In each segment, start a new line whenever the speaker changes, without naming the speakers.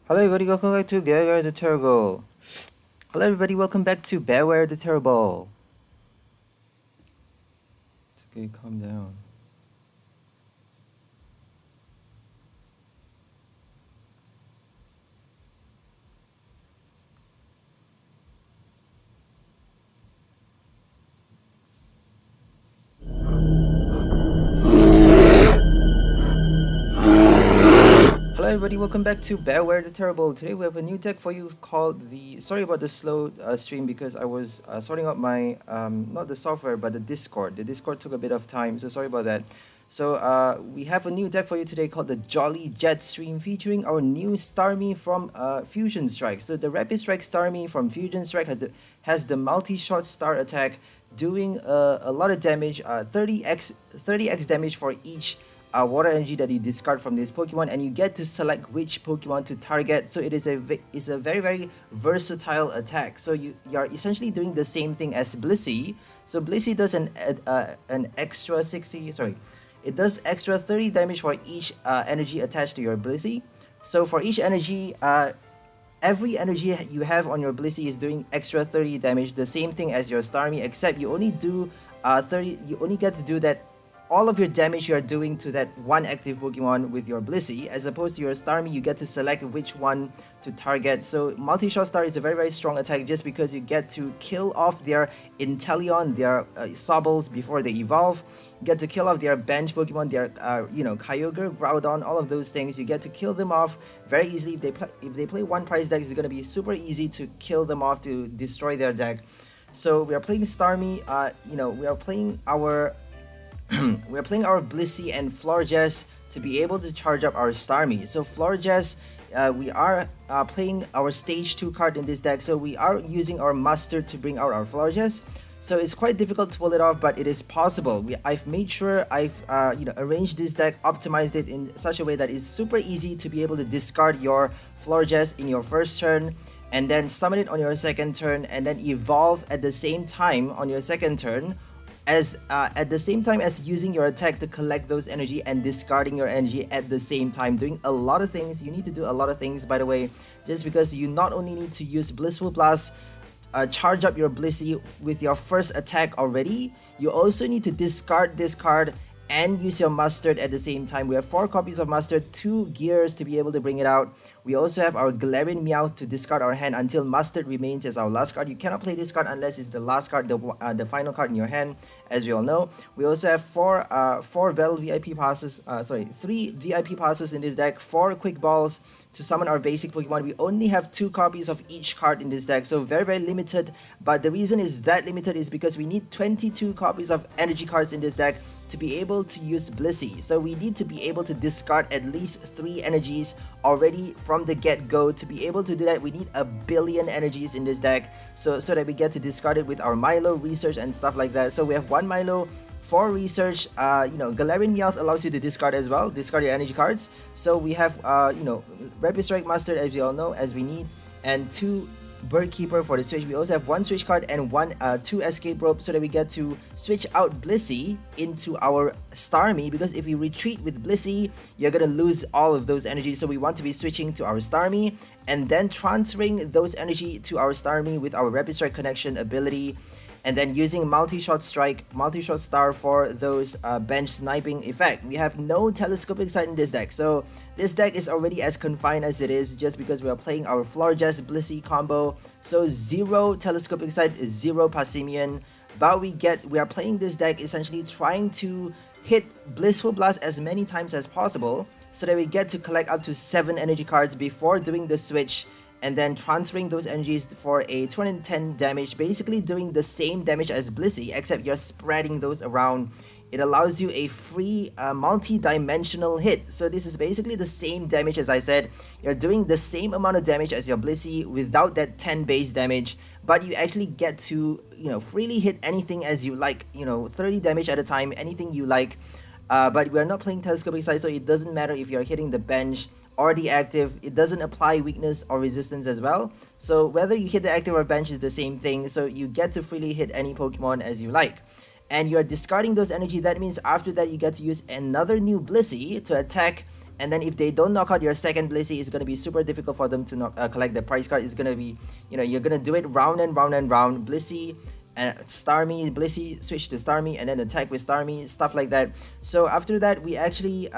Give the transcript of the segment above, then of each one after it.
Hello everybody, welcome back to Beware the Terrible. Hello everybody, welcome back to Beware the Terrible. Okay, calm down. Hello everybody, welcome back to Beware the Terrible. Today we have a new deck for you called the... Sorry about the slow stream because I was sorting out my... not the software, but the Discord. The Discord took a bit of time, so sorry about that. So we have a new deck for you today called the Jolly Jet Stream featuring our new Starmie from Fusion Strike. So the Rapid Strike Starmie from Fusion Strike has the multi-shot star attack doing a lot of damage, 30x damage for each water energy that you discard from this Pokemon, and you get to select which Pokemon to target. So it is a very versatile attack. So you're essentially doing the same thing as Blissey. So Blissey does an extra 60, sorry, it does extra 30 damage for each energy attached to your Blissey. So for each energy, every energy you have on your Blissey is doing extra 30 damage, the same thing as your Starmie, except you only do 30. You only get to do that all of your damage you are doing to that one active Pokemon with your Blissey, as opposed to your Starmie, you get to select which one to target. So multi-shot star is a very strong attack just because you get to kill off their Inteleon, their Sobbles before they evolve. You get to kill off their bench Pokemon, their Kyogre, Groudon, all of those things. You get to kill them off very easily. If they play one price deck, it's going to be super easy to kill them off, to destroy their deck. So we are playing Starmie. We are playing our we're playing our Blissey and Florges to be able to charge up our Starmie. So Florges, we are playing our stage 2 card in this deck, so we are using our Mustard to bring out our Florges. So it's quite difficult to pull it off, but it is possible. I've made sure I've arranged this deck, optimized it in such a way that it's super easy to be able to discard your Florges in your first turn, and then summon it on your second turn, and then evolve at the same time on your second turn, as at the same time as using your attack to collect those energy and discarding your energy at the same time, doing a lot of things. You need to do a lot of things, by the way, just because you not only need to use Blissful Blast, charge up your Blissey with your first attack already, you also need to discard this card and use your Mustard at the same time. We have 4 copies of Mustard, 2 gears to be able to bring it out. We also have our Galarian Meowth to discard our hand until Mustard remains as our last card. You cannot play this card unless it's the last card, the final card in your hand, as we all know. We also have 4 Bell VIP passes, 3 VIP passes in this deck, 4 Quick Balls to summon our basic Pokemon. We only have 2 copies of each card in this deck, so very limited. But the reason is that limited is because we need 22 copies of energy cards in this deck to be able to use Blissey. So we need to be able to discard at least 3 energies already from the get-go. To be able to do that, we need 1 billion energies in this deck, so that we get to discard it with our Milo, Research, and stuff like that. So we have 1 Milo, 4 Research, Galarian Meowth allows you to discard as well, discard your energy cards. So we have, Rapid Strike Mustard, as we all know, as we need, and 2 Bird Keeper for the switch. We also have 1 switch card and 2 escape rope, so that we get to switch out Blissey into our Starmie, because if we retreat with Blissey, you're gonna lose all of those energies. So we want to be switching to our Starmie and then transferring those energy to our Starmie with our Rapid Strike Connection ability, and then using multi-shot star for those bench sniping effect. We have no telescopic sight in this deck, so this deck is already as confined as it is, just because we are playing our Florges Blissey combo. So 0 telescopic sight, 0 Passimian, but we are playing this deck essentially trying to hit Blissful Blast as many times as possible, so that we get to collect up to 7 energy cards before doing the switch, and then transferring those energies for a 210 damage, basically doing the same damage as Blissey, except you're spreading those around. It allows you a free multi-dimensional hit. So this is basically the same damage. As I said, you're doing the same amount of damage as your Blissey without that 10 base damage, but you actually get to freely hit anything as you like, 30 damage at a time, anything you like. But we're not playing telescopic sight, so it doesn't matter if you're hitting the bench or the active. It doesn't apply weakness or resistance as well. So whether you hit the active or bench is the same thing. So you get to freely hit any Pokemon as you like. And you're discarding those energy. That means after that you get to use another new Blissey to attack And then if they don't knock out your second Blissey, it's gonna be super difficult for them to collect the prize card. It's gonna be, you're gonna do it round and round and round. Blissey and Starmie, Blissey switch to Starmie, and then attack with Starmie, stuff like that. So after that, we're actually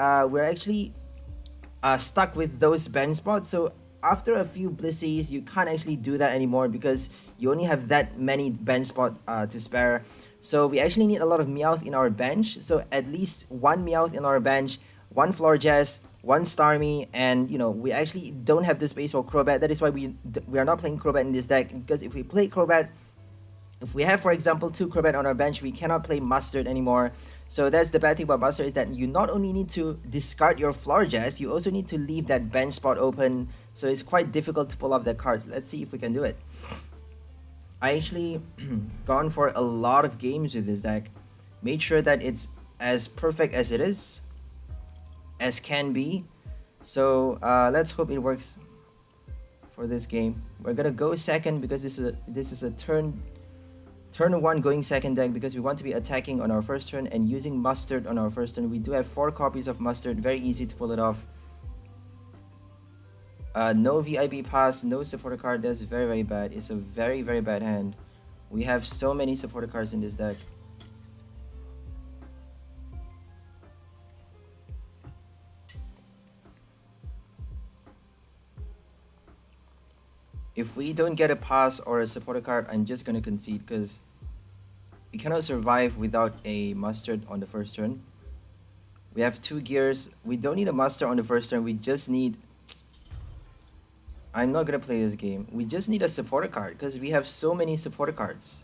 stuck with those bench spots. So after a few Blisseys, you can't actually do that anymore because you only have that many bench spot to spare. So we actually need a lot of Meowth in our bench. So at least one Meowth in our bench, one Florges, one Starmie, and we actually don't have the space for Crobat. That is why we are not playing Crobat in this deck, because if we play Crobat, if we have, for example, 2 Crobat on our bench, we cannot play Mustard anymore. So that's the bad thing about Mustard, is that you not only need to discard your Florges, you also need to leave that bench spot open. So it's quite difficult to pull up the cards. Let's see if we can do it. I actually gone for a lot of games with this deck. Made sure that it's as perfect as it is, as can be. So let's hope it works for this game. We're gonna go second because this is a turn 1 going second deck, because we want to be attacking on our first turn and using Mustard on our first turn. We do have 4 copies of Mustard, very easy to pull it off. No VIB pass, no supporter card. That's very, very bad. It's a very, very bad hand. We have so many supporter cards in this deck. If we don't get a pass or a supporter card, I'm just gonna concede, because we cannot survive without a Mustard on the first turn. We have 2 gears. We don't need a Mustard on the first turn. We just need... I'm not gonna play this game. We just need a supporter card because we have so many supporter cards.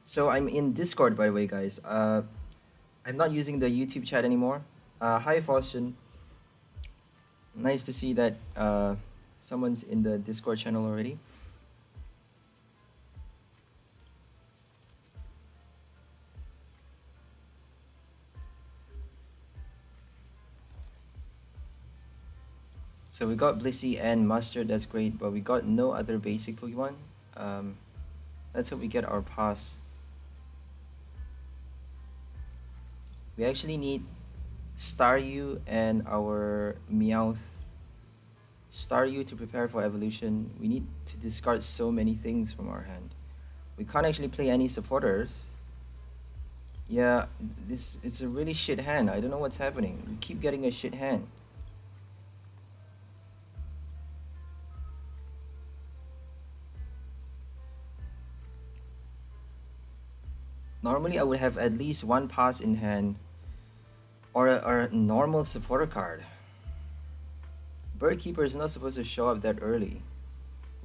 So I'm in Discord, by the way, guys. I'm not using the YouTube chat anymore. Hi, Faustin. Nice to see that someone's in the Discord channel already. So we got Blissey and Mustard, that's great, but we got no other basic Pokemon. Let's hope we get our pass. We actually need Staryu and our Meowth. Staryu to prepare for evolution. We need to discard so many things from our hand. We can't actually play any supporters. Yeah, it's a really shit hand. I don't know what's happening. We keep getting a shit hand. Normally I would have at least 1 pass in hand, or a normal supporter card. Birdkeeper is not supposed to show up that early.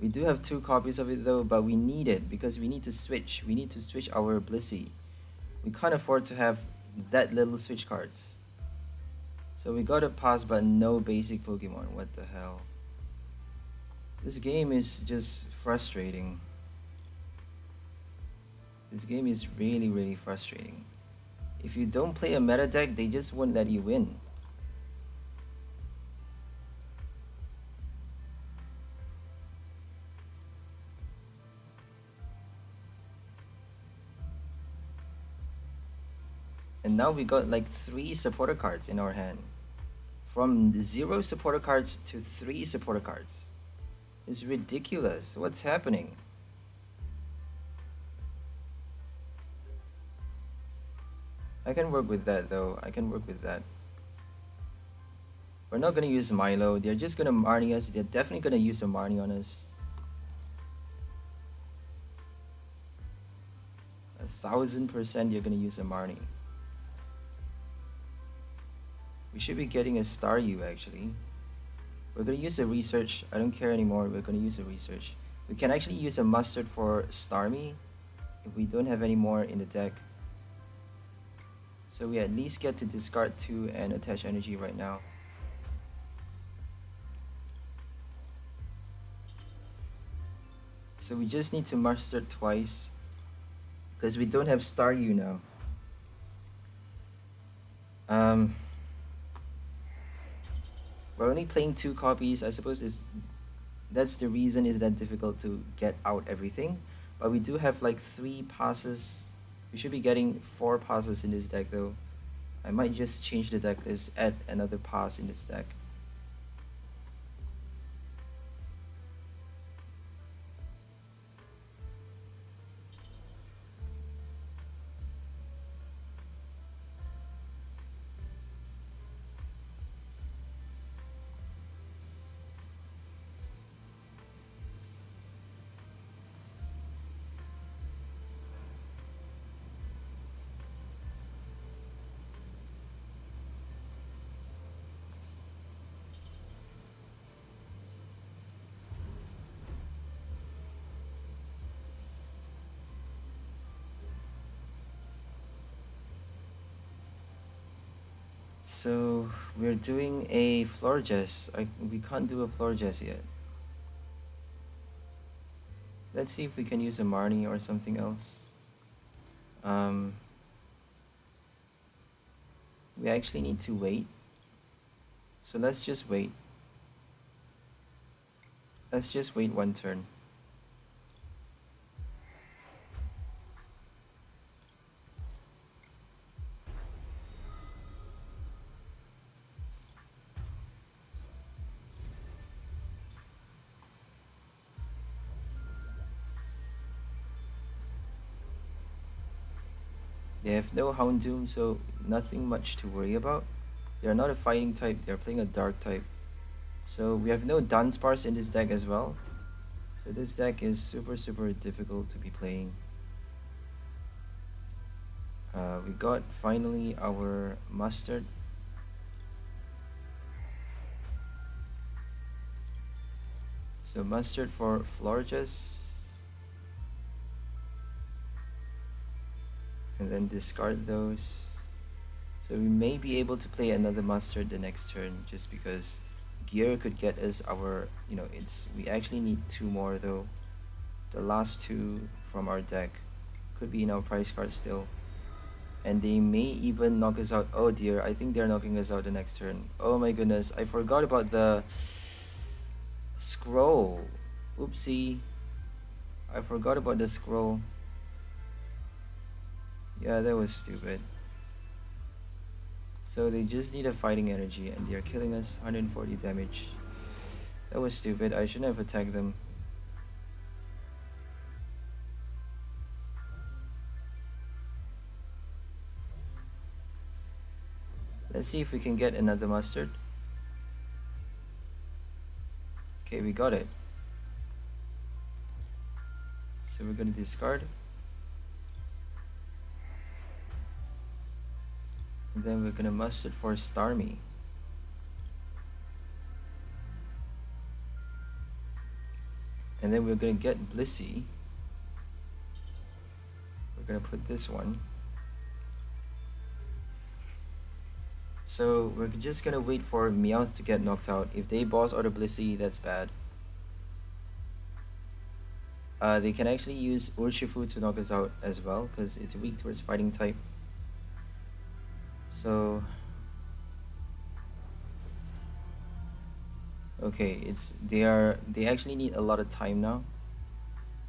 We do have 2 copies of it though, but we need it because we need to switch. We need to switch our Blissey. We can't afford to have that little switch cards. So we got a pass but no basic Pokemon. What the hell? This game is just frustrating. This game is really, really frustrating. If you don't play a meta deck, they just won't let you win. And now we got like 3 supporter cards in our hand. From 0 supporter cards to 3 supporter cards. It's ridiculous. What's happening? I can work with that though. I can work with that. We're not gonna use Milo. They're just gonna Marnie us. They're definitely gonna use a Marnie on us. 1000% you're gonna use a Marnie. We should be getting a Staryu actually. We're gonna use a research. I don't care anymore. We're gonna use a research. We can actually use a Mustard for Starmie if we don't have any more in the deck. So we at least get to discard 2 and attach energy right now. So we just need to Mustard twice because we don't have Staryu now. We're only playing 2 copies. I suppose that's the reason it's that difficult to get out everything. But we do have like 3 passes. We should be getting 4 passes in this deck though. I might just change the deck list, add another pass in this deck. So we're doing a Florges. We can't do a Florges yet. Let's see if we can use a Marnie or something else. Um, we actually need to wait. So let's just wait. Let's just wait one turn. They have no Houndoom, so nothing much to worry about. They are not a fighting type, they're playing a dark type. So we have no Dunsparce in this deck as well. So this deck is super difficult to be playing. We got finally our Mustard. So Mustard for Florges. And then discard those. So we may be able to play another Mustard the next turn just because Gear could get us our, we actually need 2 more though. The last 2 from our deck could be in our prize card still. And they may even knock us out. Oh dear, I think they're knocking us out the next turn. Oh my goodness, I forgot about the scroll. Oopsie. I forgot about the scroll. Yeah, that was stupid. So they just need a fighting energy and they are killing us 140 damage. That was stupid. I shouldn't have attacked them. Let's see if we can get another Mustard. Okay, we got it. So we're gonna discard. And then we're gonna Mustard for Starmie. And then we're gonna get Blissey. We're gonna put this one. So we're just gonna wait for Meowth to get knocked out. If they boss out a Blissey, that's bad. They can actually use Urshifu to knock us out as well, because it's weak towards fighting type. So okay, they actually need a lot of time now.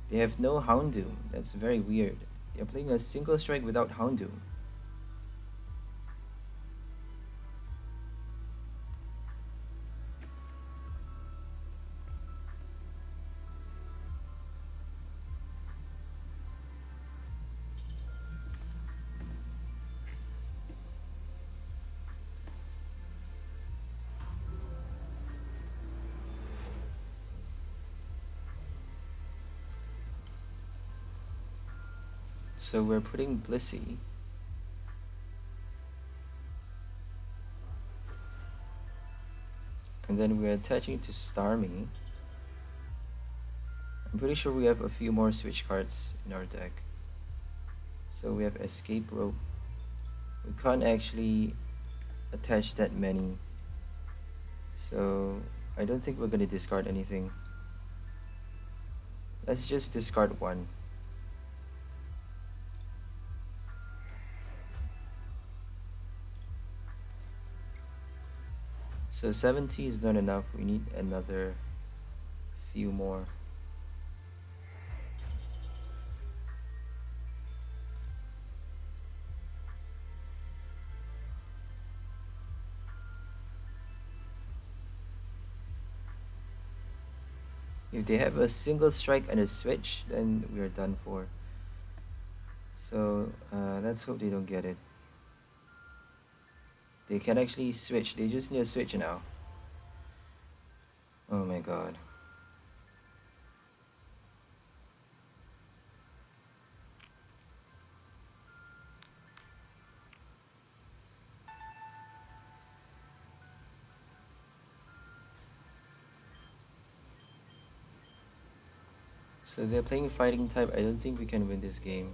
They have no Houndoom. That's very weird. They're playing a single strike without Houndoom. So we're putting Blissey. And then we're attaching to Starmie. I'm pretty sure we have a few more switch cards in our deck. So we have Escape Rope. We can't actually attach that many. So I don't think we're gonna discard anything. Let's just discard one. So 70 is not enough. We need another few more. If they have a single strike and a switch, then we are done for. So let's hope they don't get it. They can actually switch. They just need a switch now. Oh my god. So they're playing fighting type. I don't think we can win this game.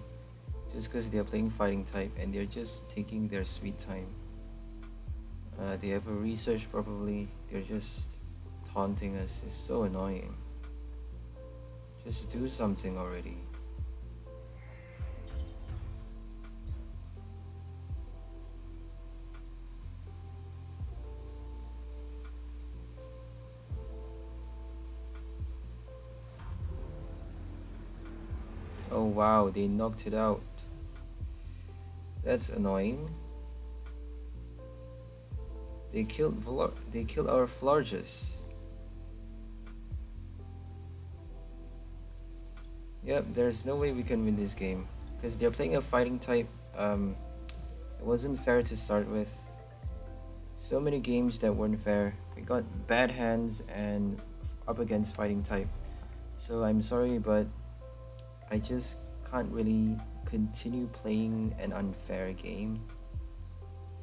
Just because they're playing fighting type and they're just taking their sweet time. They have a research probably. They're just taunting us. It's so annoying. Just do something already. Oh wow, they knocked it out. That's annoying. They killed our Florges. Yep, there's no way we can win this game because they're playing a fighting type. It wasn't fair to start with. So many games that weren't fair. We got bad hands and up against fighting type. So I'm sorry, but I just can't really continue playing an unfair game.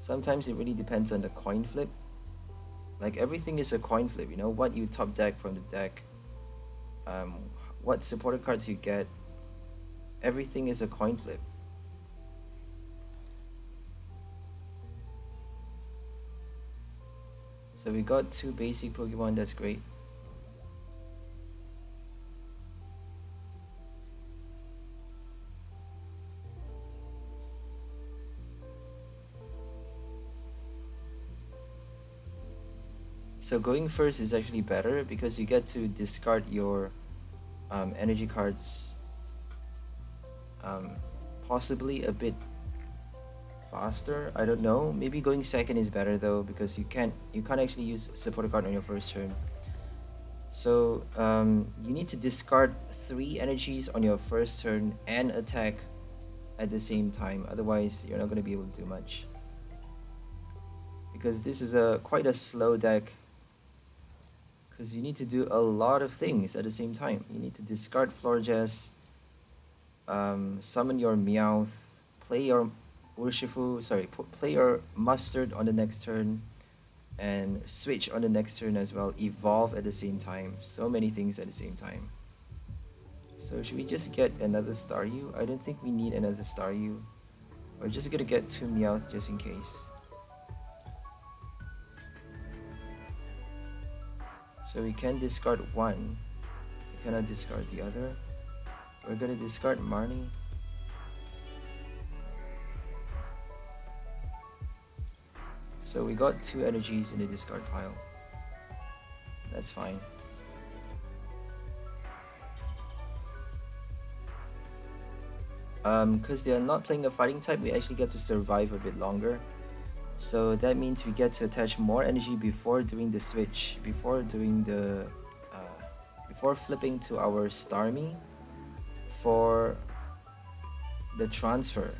Sometimes it really depends on the coin flip. Like everything is a coin flip, you know, what you top deck from the deck, what supported cards you get, everything is a coin flip. So we got 2 basic Pokemon, that's great. So going first is actually better because you get to discard your energy cards possibly a bit faster. I don't know. Maybe going second is better though because you can't actually use supporter card on your first turn. So you need to discard 3 energies on your first turn and attack at the same time. Otherwise, you're not going to be able to do much. Because this is quite a slow deck. Because you need to do a lot of things at the same time. You need to discard Florges, summon your Meowth, play your Urshifu, play your Mustard on the next turn, and switch on the next turn as well, evolve at the same time. So many things at the same time. So should we just get another Staryu? I don't think we need another Staryu. We're just gonna get 2 Meowth just in case. So we can discard 1. We cannot discard the other. We're gonna discard Marnie. So we got 2 energies in the discard pile. That's fine. Because they are not playing a fighting type, we actually get to survive a bit longer. So that means we get to attach more energy before doing the switch, before flipping to our Starmie for the transfer.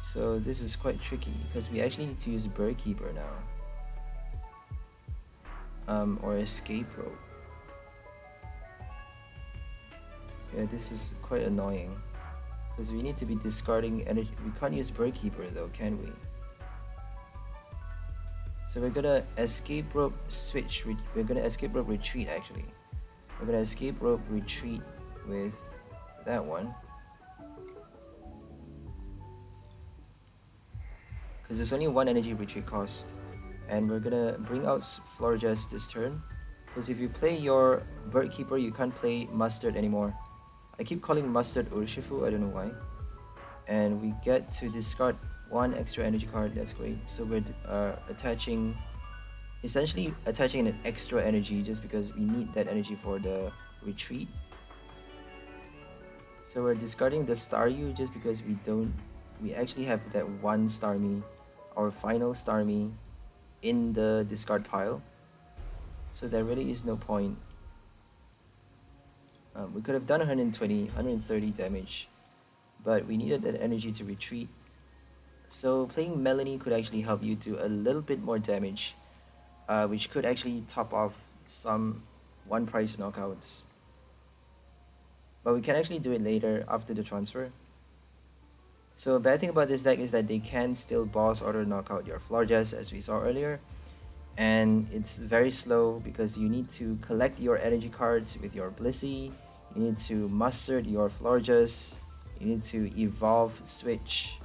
So this is quite tricky because we actually need to use Bird Keeper now. Or Escape Rope. Yeah, this is quite annoying. Because we need to be discarding energy. We can't use Bird Keeper though, can we? So we're gonna Escape Rope switch. We're gonna Escape Rope retreat actually. We're gonna Escape Rope retreat with that one. Because there's only 1 energy retreat cost. And we're gonna bring out Florges this turn. Because if you play your Bird Keeper, you can't play Mustard anymore. I keep calling Mustard Urshifu, I don't know why. And we get to discard 1 extra energy card, that's great. So we're essentially attaching an extra energy just because we need that energy for the retreat. So we're discarding the Staryu just because we actually have that 1 Starmie, our final Starmie, in the discard pile. So there really is no point. We could have done 120, 130 damage, but we needed that energy to retreat. So playing Melanie could actually help you do a little bit more damage, which could actually top off some one price knockouts. But we can actually do it later after the transfer. So a bad thing about this deck is that they can still boss or knock out your Florges as we saw earlier. And it's very slow because you need to collect your energy cards with your Blissey. You need to muster your Florges. You need to evolve, switch.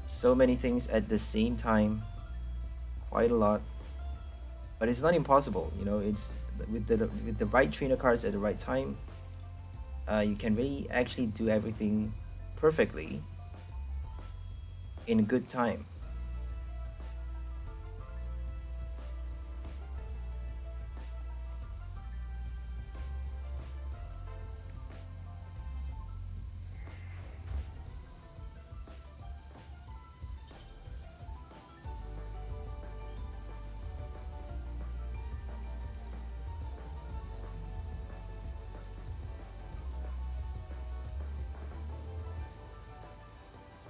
So many things at the same time. Quite a lot. But it's not impossible, you know, it's with the right trainer cards at the right time. You can really actually do everything perfectly in good time.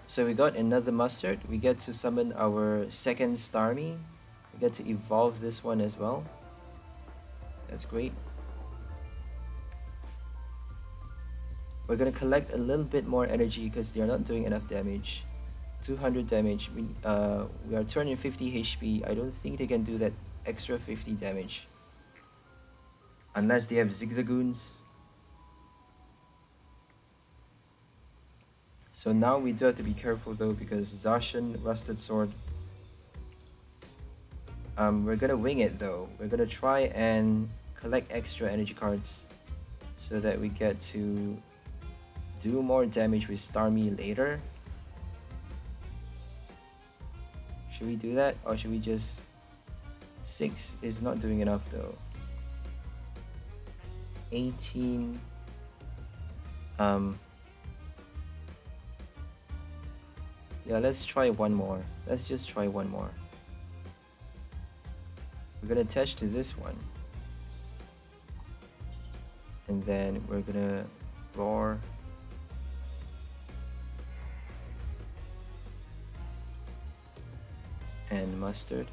So we got another mustard. We get to summon our second Starmie. We get to evolve this one as well. That's great. We're gonna collect a little bit more energy because they are not doing enough damage. 200 damage. We are 250 HP. I don't think they can do that extra 50 damage. Unless they have Zigzagoons. So now we do have to be careful though because Zacian Rusted Sword. We're gonna wing it though. We're gonna try and collect extra energy cards so that we get to do more damage with Starmie later. Should we do that or should we just... 6 is not doing enough though. 18. Yeah, let's try one more. Let's just try one more. We're gonna attach to this one. And then we're gonna roar. And mustard.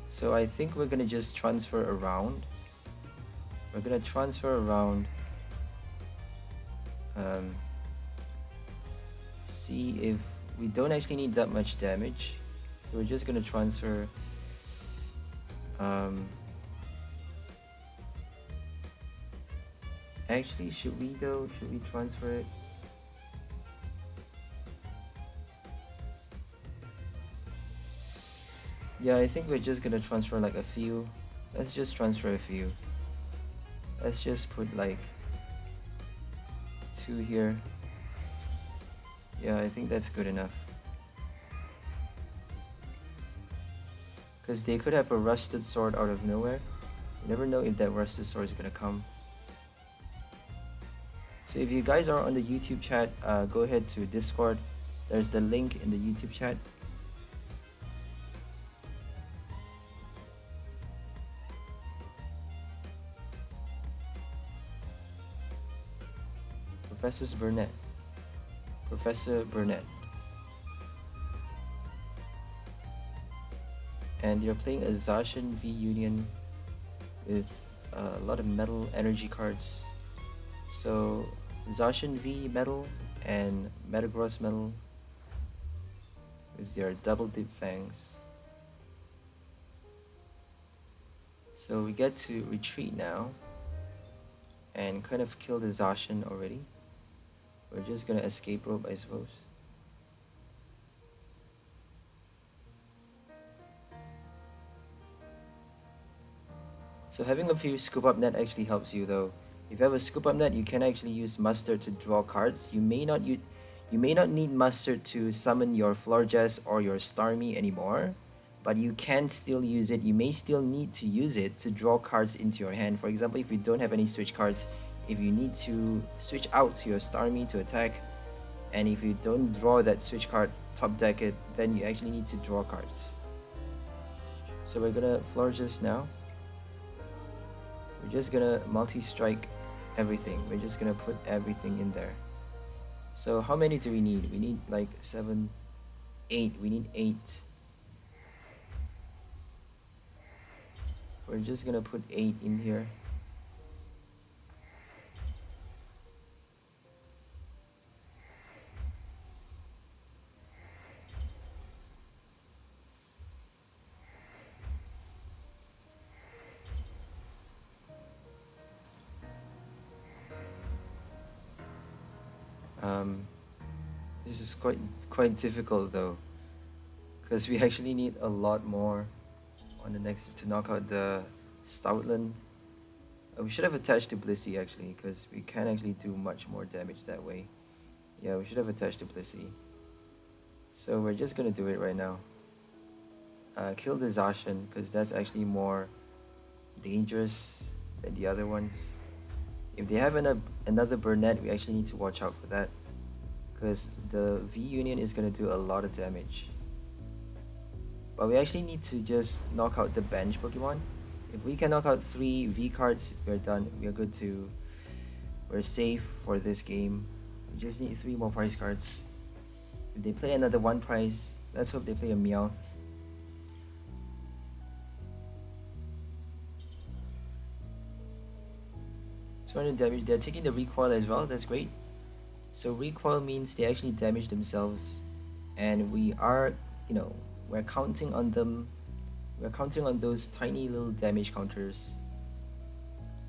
So I think we're gonna just transfer around. We're gonna transfer around. See if we don't actually need that much damage, so we're just gonna transfer. Actually, should we though? Should we transfer it? Yeah, I think we're just gonna transfer like a few. Let's just transfer a few. Let's just put like 2 here. Yeah, I think that's good enough. Because they could have a rusted sword out of nowhere. You never know if that rusted sword is gonna come. So if you guys are on the YouTube chat, go ahead to Discord. There's the link in the YouTube chat. Professor Burnett. And you're playing a Zacian V Union with a lot of metal energy cards. So Zacian V metal and Metagross metal with their double dip fangs. So we get to retreat now and kind of kill the Zacian already. We're just gonna escape rope, I suppose. So having a few scoop up net actually helps you though. If you have a scoop up net, you can actually use mustard to draw cards. You may not need mustard to summon your Florges or your Starmie anymore, but you can still use it. You may still need to use it to draw cards into your hand. For example, if you don't have any switch cards, if you need to switch out to your Starmie to attack, and if you don't draw that switch card top deck it, then you actually need to draw cards. So we're gonna Florges now. We're just gonna multi-strike everything. We're just gonna put everything in there. So how many do we need? We need like 7, 8. We need 8. We're just gonna put 8 in here. This is quite difficult though, because we actually need a lot more on the next to knock out the Stoutland. We should have attached to Blissey actually, because we can actually do much more damage that way. Yeah, we should have attached to Blissey. So we're just gonna do it right now. Kill the Zacian, because that's actually more dangerous than the other ones. If they have another Burnett, we actually need to watch out for that, because the V Union is going to do a lot of damage. But we actually need to just knock out the bench Pokemon. If we can knock out 3 V cards, we're done. We're safe for this game. We just need 3 more prize cards. If they play another 1 prize, let's hope they play a Meowth. Damage. They're taking the recoil as well. That's great. So recoil means they actually damage themselves, and we are, we're counting on them. We're counting on those tiny little damage counters,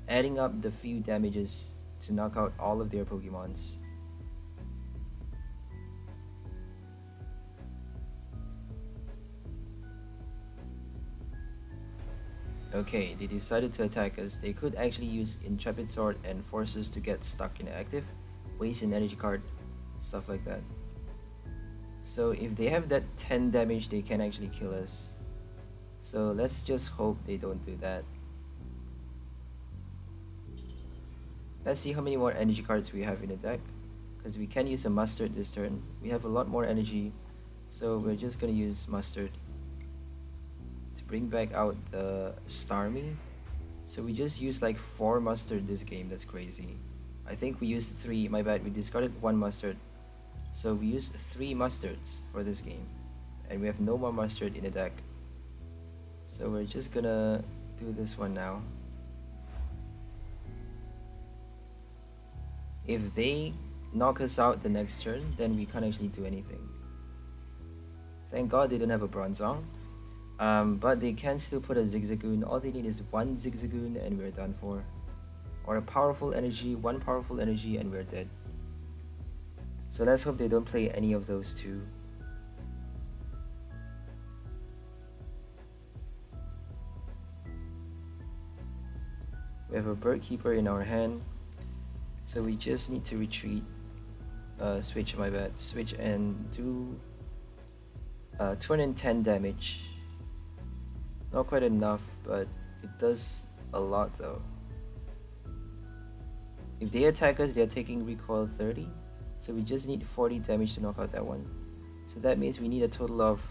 adding up the few damages to knock out all of their Pokemons. Okay, they decided to attack us. They could actually use Intrepid Sword and force us to get stuck inactive, waste an energy card, stuff like that. So if they have that 10 damage, they can actually kill us. So let's just hope they don't do that. Let's see how many more energy cards we have in the deck, because we can use a Mustard this turn. We have a lot more energy, so we're just gonna use Mustard to bring back out the Starmie. So we just used like 4 Mustard this game. That's crazy. I think we used 3, my bad, we discarded 1 Mustard. So we used 3 Mustards for this game, and we have no more Mustard in the deck. So we're just gonna do this one now. If they knock us out the next turn, then we can't actually do anything. Thank God they don't have a Bronzong. But they can still put a Zigzagoon. All they need is 1 Zigzagoon and we're done for. Or a powerful energy, 1 powerful energy, and we're dead. So let's hope they don't play any of those 2. We have a Bird Keeper in our hand, so we just need to retreat. Switch, my bad. Switch and do 210 damage. Not quite enough, but it does a lot though. If they attack us, they're taking recoil 30, so we just need 40 damage to knock out that one. So that means we need a total of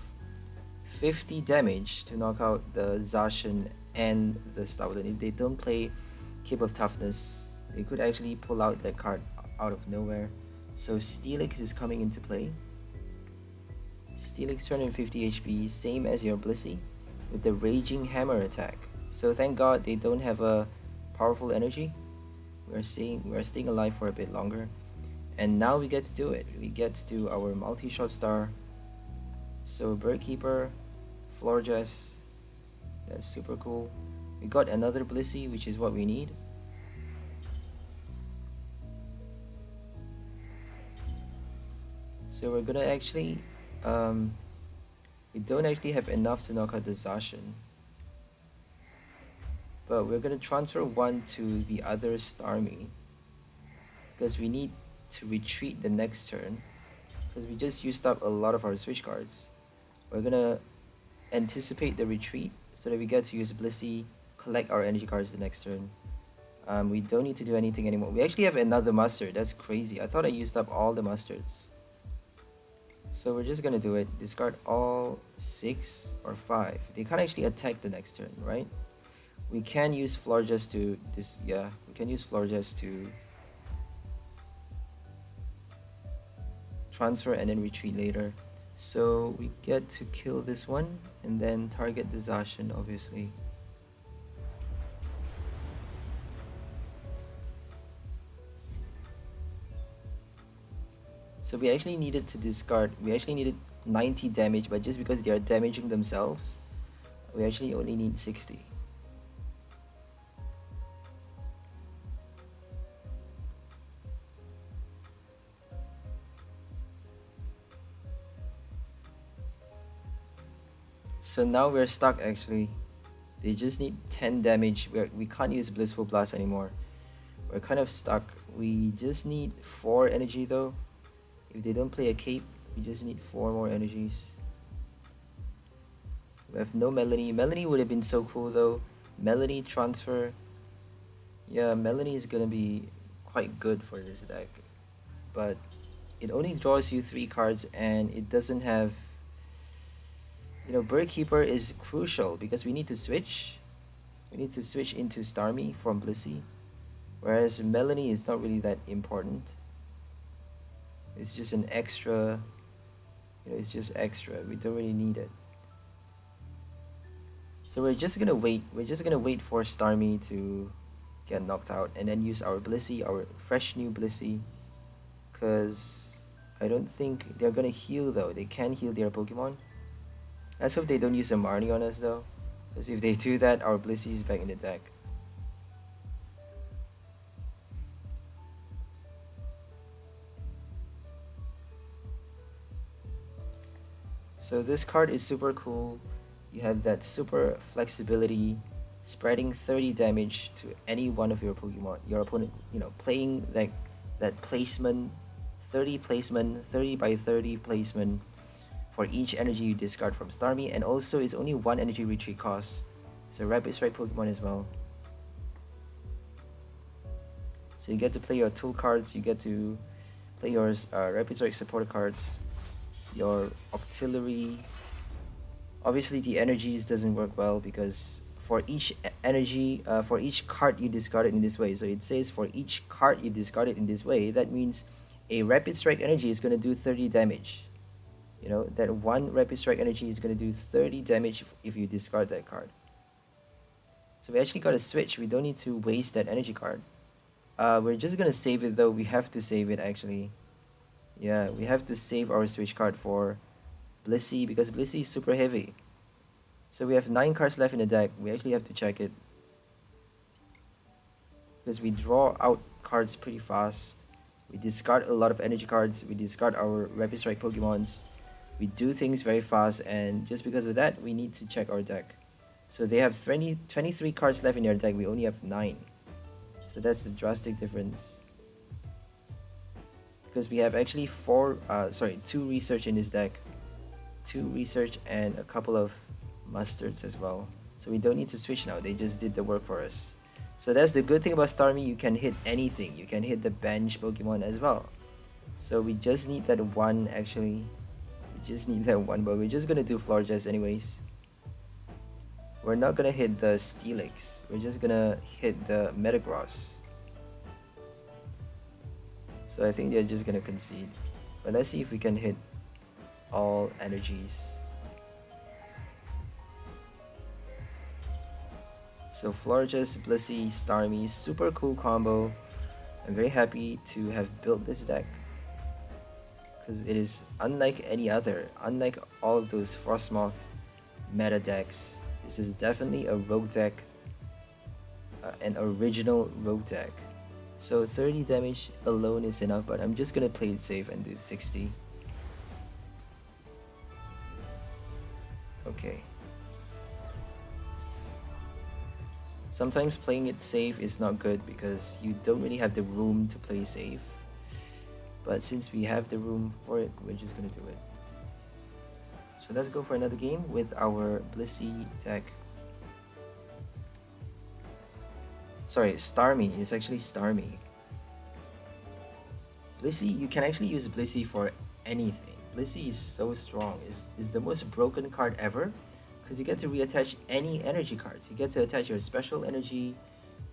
50 damage to knock out the Zacian and the Stoutland. If they don't play Cape of Toughness, they could actually pull out that card out of nowhere. So Steelix is coming into play. Steelix 250 HP, same as your Blissey, with the Raging Hammer attack. So thank God they don't have a powerful energy. We're staying alive for a bit longer. And now we get to do it. We get to do our multi-shot star. So Bird Keeper, Florges, that's super cool. We got another Blissey, which is what we need. So we're gonna actually, we don't actually have enough to knock out the Zacian. But we're gonna transfer 1 to the other Starmie, because we need to retreat the next turn, because we just used up a lot of our switch cards. We're gonna anticipate the retreat so that we get to use Blissey, collect our energy cards the next turn. We don't need to do anything anymore. We actually have another Mustard. That's crazy. I thought I used up all the Mustards. So we're just gonna do it. Discard all 6 or 5. They can't actually attack the next turn, right? We can use Florges to this. Yeah, we can use Florges to transfer and then retreat later. So we get to kill this one and then target the Zacian, obviously. So we actually needed to discard. We actually needed 90 damage, but just because they are damaging themselves, we actually only need 60. So now we're stuck actually. They just need 10 damage. We can't use Blissful Blast anymore. We're kind of stuck. We just need 4 energy though. If they don't play a cape, we just need 4 more energies. We have no Melanie. Melanie would have been so cool though. Melanie transfer. Yeah, Melanie is gonna be quite good for this deck. But it only draws you 3 cards and it doesn't have... You know, Bird Keeper is crucial because we need to switch. We need to switch into Starmie from Blissey. Whereas Melanie is not really that important. It's just an extra, you know, it's just extra. We don't really need it. So we're just gonna wait. We're just gonna wait for Starmie to get knocked out and then use our Blissey, our fresh new Blissey. Because I don't think they're gonna heal though. They can heal their Pokemon. Let's hope they don't use a Marnie on us though. Because if they do that, our Blissey is back in the deck. So this card is super cool. You have that super flexibility, spreading 30 damage to any one of your Pokemon. Your opponent, you know, playing like that placement, 30 placement, 30 by 30 placement for each energy you discard from Starmie, and also it's only 1 energy retreat cost. It's a Rapid Strike Pokemon as well. So you get to play your tool cards, you get to play your Rapid Strike support cards, your auxiliary. Obviously the energies doesn't work well because for each energy, for each card you discarded in this way, so it says for each card you discarded in this way, that means a Rapid Strike energy is going to do 30 damage. You know, that 1 Rapid Strike energy is going to do 30 damage if you discard that card. So we actually got to switch. We don't need to waste that energy card. We're just going to save it though. We have to save it actually. Yeah, we have to save our switch card for Blissey because Blissey is super heavy. So we have 9 cards left in the deck. We actually have to check it. Because we draw out cards pretty fast. We discard a lot of energy cards. We discard our Rapid Strike Pokemons. We do things very fast, and just because of that, we need to check our deck. So they have 23 cards left in their deck. We only have 9. So that's the drastic difference. Because we have actually 2 research in this deck. 2 research and a couple of mustards as well. So we don't need to switch now. They just did the work for us. So that's the good thing about Starmie. You can hit anything. You can hit the bench Pokemon as well. So we just need that 1 actually. We just need that 1, but we're just gonna do Florges anyways. We're not gonna hit the Steelix. We're just gonna hit the Metagross. So I think they're just gonna concede. But let's see if we can hit all energies. So Florges, Blissey, Starmie, super cool combo. I'm very happy to have built this deck. Because it is unlike any other, unlike all of those Frostmoth meta decks. This is definitely a rogue deck, an original rogue deck. So 30 damage alone is enough, but I'm just gonna play it safe and do 60. Okay. Sometimes playing it safe is not good because you don't really have the room to play safe. But since we have the room for it, we're just gonna do it. So let's go for another game with our Blissey deck. Sorry, Starmie. It's actually Starmie. Blissey, you can actually use Blissey for anything. Blissey is so strong. Is the most broken card ever, because you get to reattach any energy cards. You get to attach your special energy,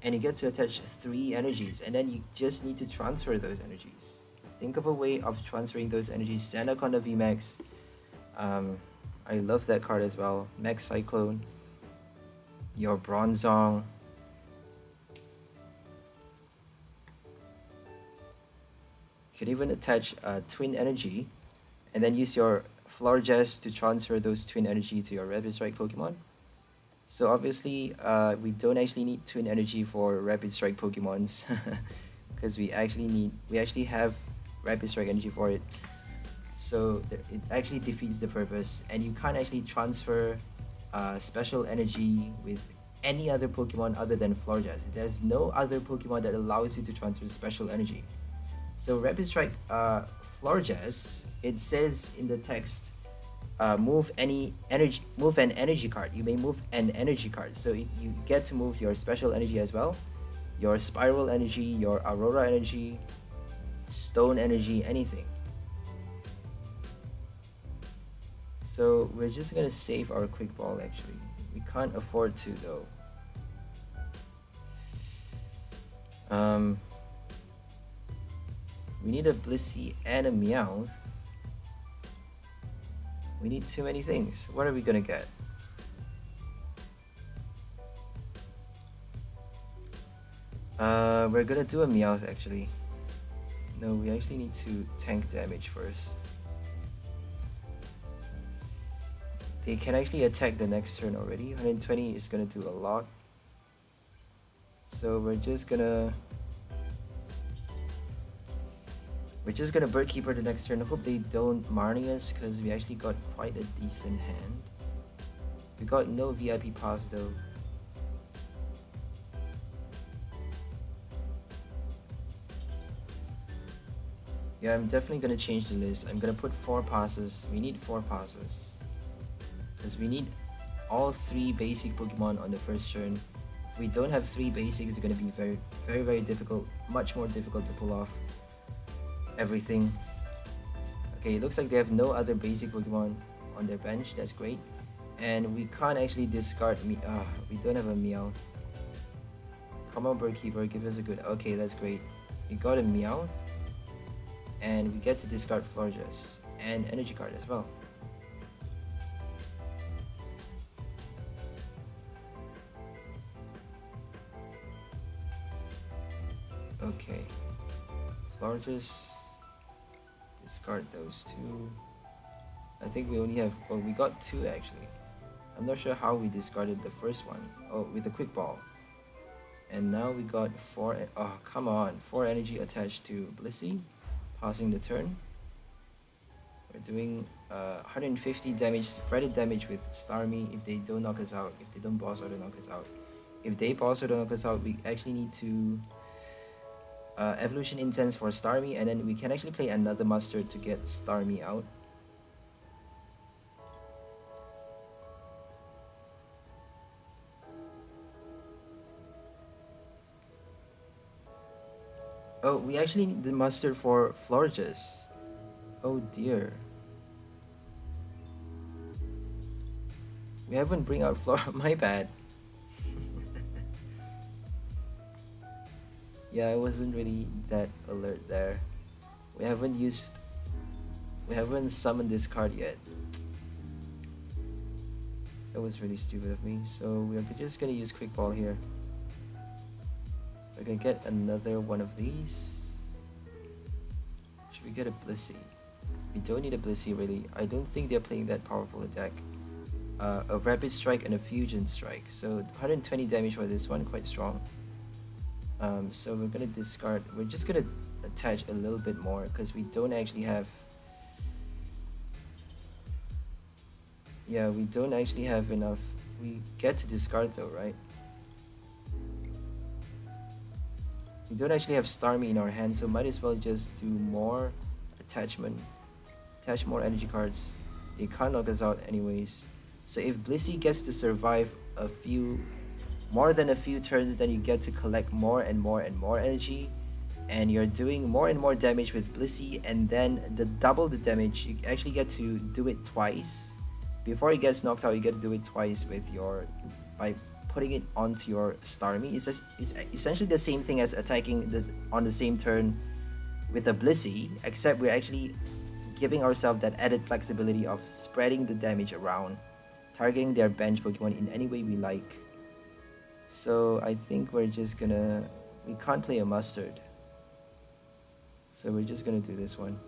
and you get to attach 3 energies, and then you just need to transfer those energies. Think of a way of transferring those energies. Sandaconda VMAX. Um, I love that card as well. Max Cyclone. Your Bronzong. You can even attach Twin Energy, and then use your Florges to transfer those Twin Energy to your Rapid Strike Pokemon. So obviously, we don't actually need Twin Energy for Rapid Strike Pokemons, because we actually have Rapid Strike Energy for it. So it actually defeats the purpose, and you can't actually transfer special energy with any other Pokemon other than Florges. There's no other Pokemon that allows you to transfer special energy. So Rapid Strike Florges, it says in the text, move an energy card. You may move an energy card, so you get to move your special energy as well, your Spiral Energy, your Aurora Energy, Stone Energy, anything. So we're just gonna save our Quick Ball. Actually, we can't afford to though. We need a Blissey and a Meowth. We need too many things. What are we gonna get? We're gonna do a Meowth actually. No, we actually need to tank damage first. They can actually attack the next turn already. 120 is gonna do a lot. So we're just gonna Bird Keeper the next turn. I hope they don't Marnie us, because we actually got quite a decent hand. We got no VIP pass though. Yeah, I'm definitely gonna change the list. I'm gonna put 4 passes. We need 4 passes, because we need all 3 basic Pokemon on the first turn. If we don't have 3 basics, it's gonna be very difficult. Much more difficult to pull off everything. Okay, it looks like they have no other basic Pokemon on their bench. That's great. And we can't actually discard me. We don't have a Meowth. Come on, Bird Keeper, give us a good. Okay, that's great. We got a Meowth, and we get to discard Florges and energy card as well. Okay, Florges. Discard those 2. I think we only have, oh, we got 2 actually. I'm not sure how we discarded the first one. Oh, with a Quick Ball. And now we got 4, oh come on, 4 energy attached to Blissey, passing the turn. We're doing 150 damage, spreaded damage with Starmie if they don't knock us out, if they don't boss or don't knock us out. If they boss or don't knock us out, we actually need to Evolution Intense for Starmie, and then we can actually play another Mustard to get Starmie out. Oh, we actually need the Mustard for Florges. Oh dear. We haven't bring out my bad. Yeah, I wasn't really that alert there. We haven't summoned this card yet. That was really stupid of me. So we're just gonna use Quick Ball here. We're gonna get another one of these. Should we get a Blissey? We don't need a Blissey really. I don't think they're playing that powerful attack. A Rapid Strike and a Fusion Strike. So 120 damage for this one, quite strong. So we're gonna discard. We're just gonna attach a little bit more, because we don't actually have. Yeah, we don't actually have enough. We get to discard though, right? We don't actually have Starmie in our hand, so might as well just do more attachment. Attach more energy cards. They can't knock us out anyways. So if Blissey gets to survive more than a few turns, then you get to collect more and more and more energy. and you're doing more and more damage with Blissey, and then the double the damage, you actually get to do it twice. Before it gets knocked out, you get to do it twice with your, by putting it onto your Starmie. It's essentially the same thing as attacking this on the same turn with a Blissey, except we're actually giving ourselves that added flexibility of spreading the damage around, targeting their bench Pokemon in any way we like. So I think we're just gonna, we can't play a Mustard, so we're just gonna do this one.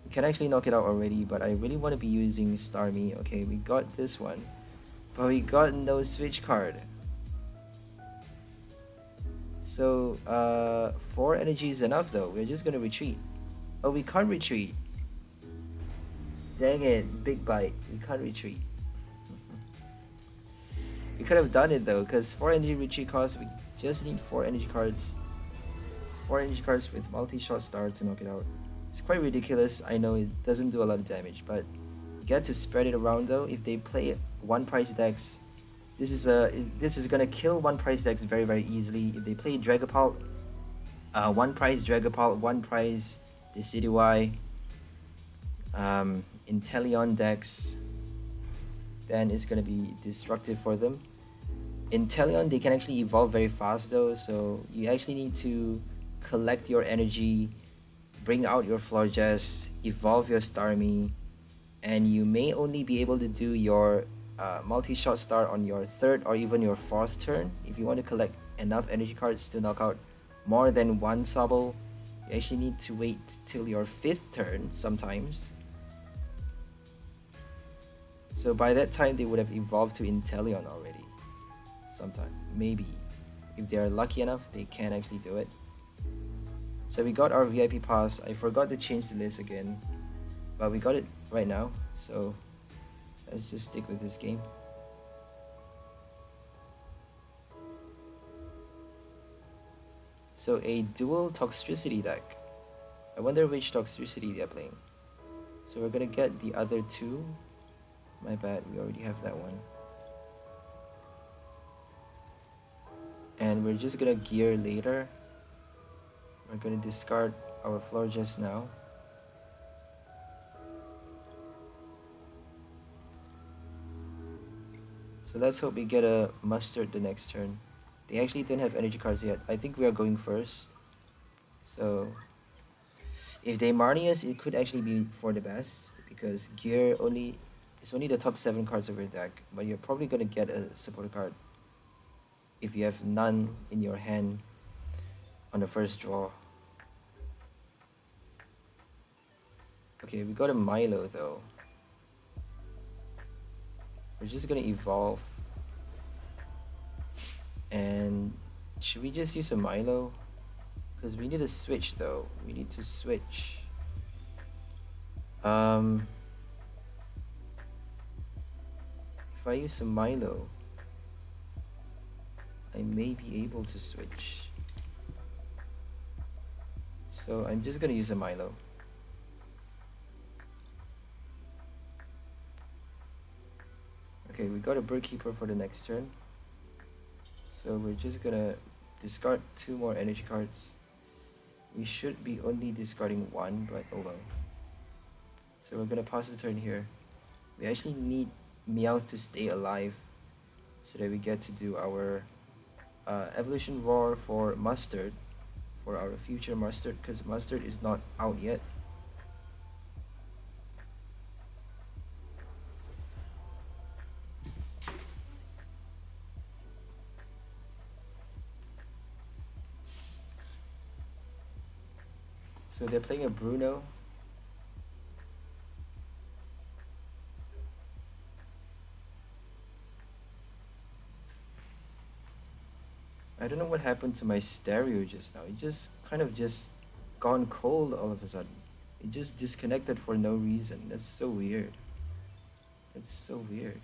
We can actually knock it out already, but I really want to be using Starmie. Okay, we got this one, but we got no switch card. So 4 energy is enough though. We're just gonna retreat. Oh, we can't retreat. Dang it, big bite. We can't retreat. We could have done it though, because 4 energy retreat costs, we just need 4 energy cards. 4 energy cards with multi-shot star to knock it out. It's quite ridiculous. I know it doesn't do a lot of damage, but you get to spread it around though. If they play one price decks, this is gonna kill one price decks very, very easily. If they play Dragapult, one price Dragapult, one price Decidueye, Inteleon decks, then it's gonna be destructive for them. Inteleon, they can actually evolve very fast though, so you actually need to collect your energy, bring out your Florges, evolve your Starmie, and you may only be able to do your multi-shot star on your 3rd or even your 4th turn. If you want to collect enough energy cards to knock out more than one Sobble, you actually need to wait till your 5th turn sometimes. So by that time they would have evolved to Inteleon already. Sometime, maybe. If they are lucky enough, they can actually do it. So we got our VIP pass. I forgot to change the list again, but we got it right now. So let's just stick with this game. So a dual Toxtricity deck. I wonder which Toxtricity they're playing. So we're gonna get the other two. My bad, we already have that one. And we're just gonna gear later. We're gonna discard our Florges now. So let's hope we get a Mustard the next turn. They actually don't have energy cards yet. I think we are going first. So if they Marnie us, it could actually be for the best, because gear only, it's only the top 7 cards of your deck, but you're probably gonna get a support card if you have none in your hand on the first draw. Okay, we got a Milo though. We're just gonna evolve. And should we just use a Milo? Because we need a switch though. We need to switch. If I use a Milo, I may be able to switch. So I'm just gonna use a Milo. Okay, we got a Bird Keeper for the next turn. So we're just gonna discard 2 more energy cards. We should be only discarding 1, but oh well. So we're gonna pass the turn here. We actually need Meowth to stay alive so that we get to do our Evolution Roar for Mustard, for our future Mustard, because Mustard is not out yet. So they're playing a Bruno. I don't know what happened to my stereo just now. It just kind of just gone cold all of a sudden. It just disconnected for no reason. That's so weird. That's so weird.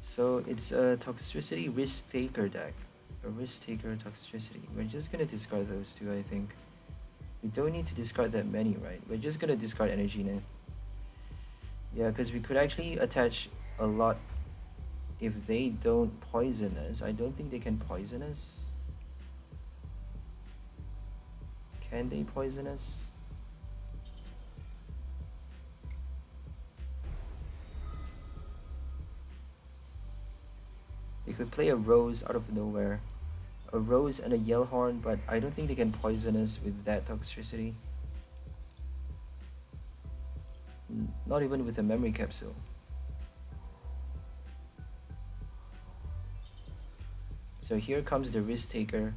So it's a Toxtricity Risk Taker deck. A Risk Taker Toxtricity. We're just gonna discard those two, I think. We don't need to discard that many, right? We're just gonna discard energy now. Yeah, because we could actually attach a lot if they don't poison us. I don't think they can poison us. Can they poison us? They could play a Rose out of nowhere. A Rose and a Yellhorn, but I don't think they can poison us with that toxicity. Not even with a memory capsule. So here comes the risk taker.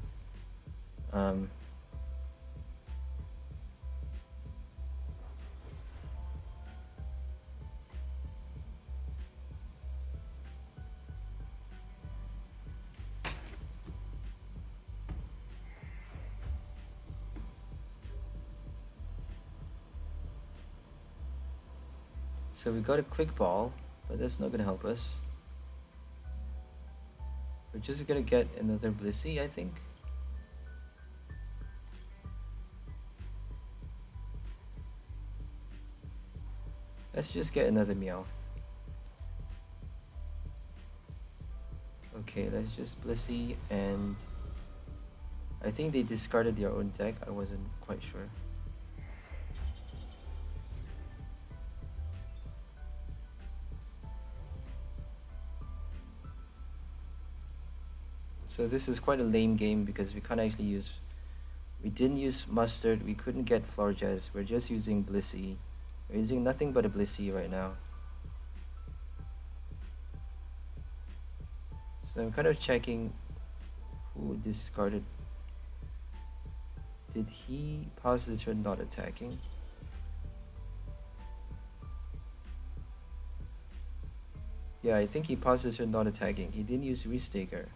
So we got a quick ball, but that's not gonna help us. We're just gonna get another Blissey, I think. Let's just get another Meow. Okay, let's just Blissey, and I think they discarded their own deck. I wasn't quite sure. So this is quite a lame game because we can't actually use... We didn't use Mustard, we couldn't get Florges, we're just using Blissey. We're using nothing but a Blissey right now. So I'm kind of checking who discarded. Did he pause the turn not attacking? Yeah, I think he paused the turn not attacking. He didn't use Risk-Taker.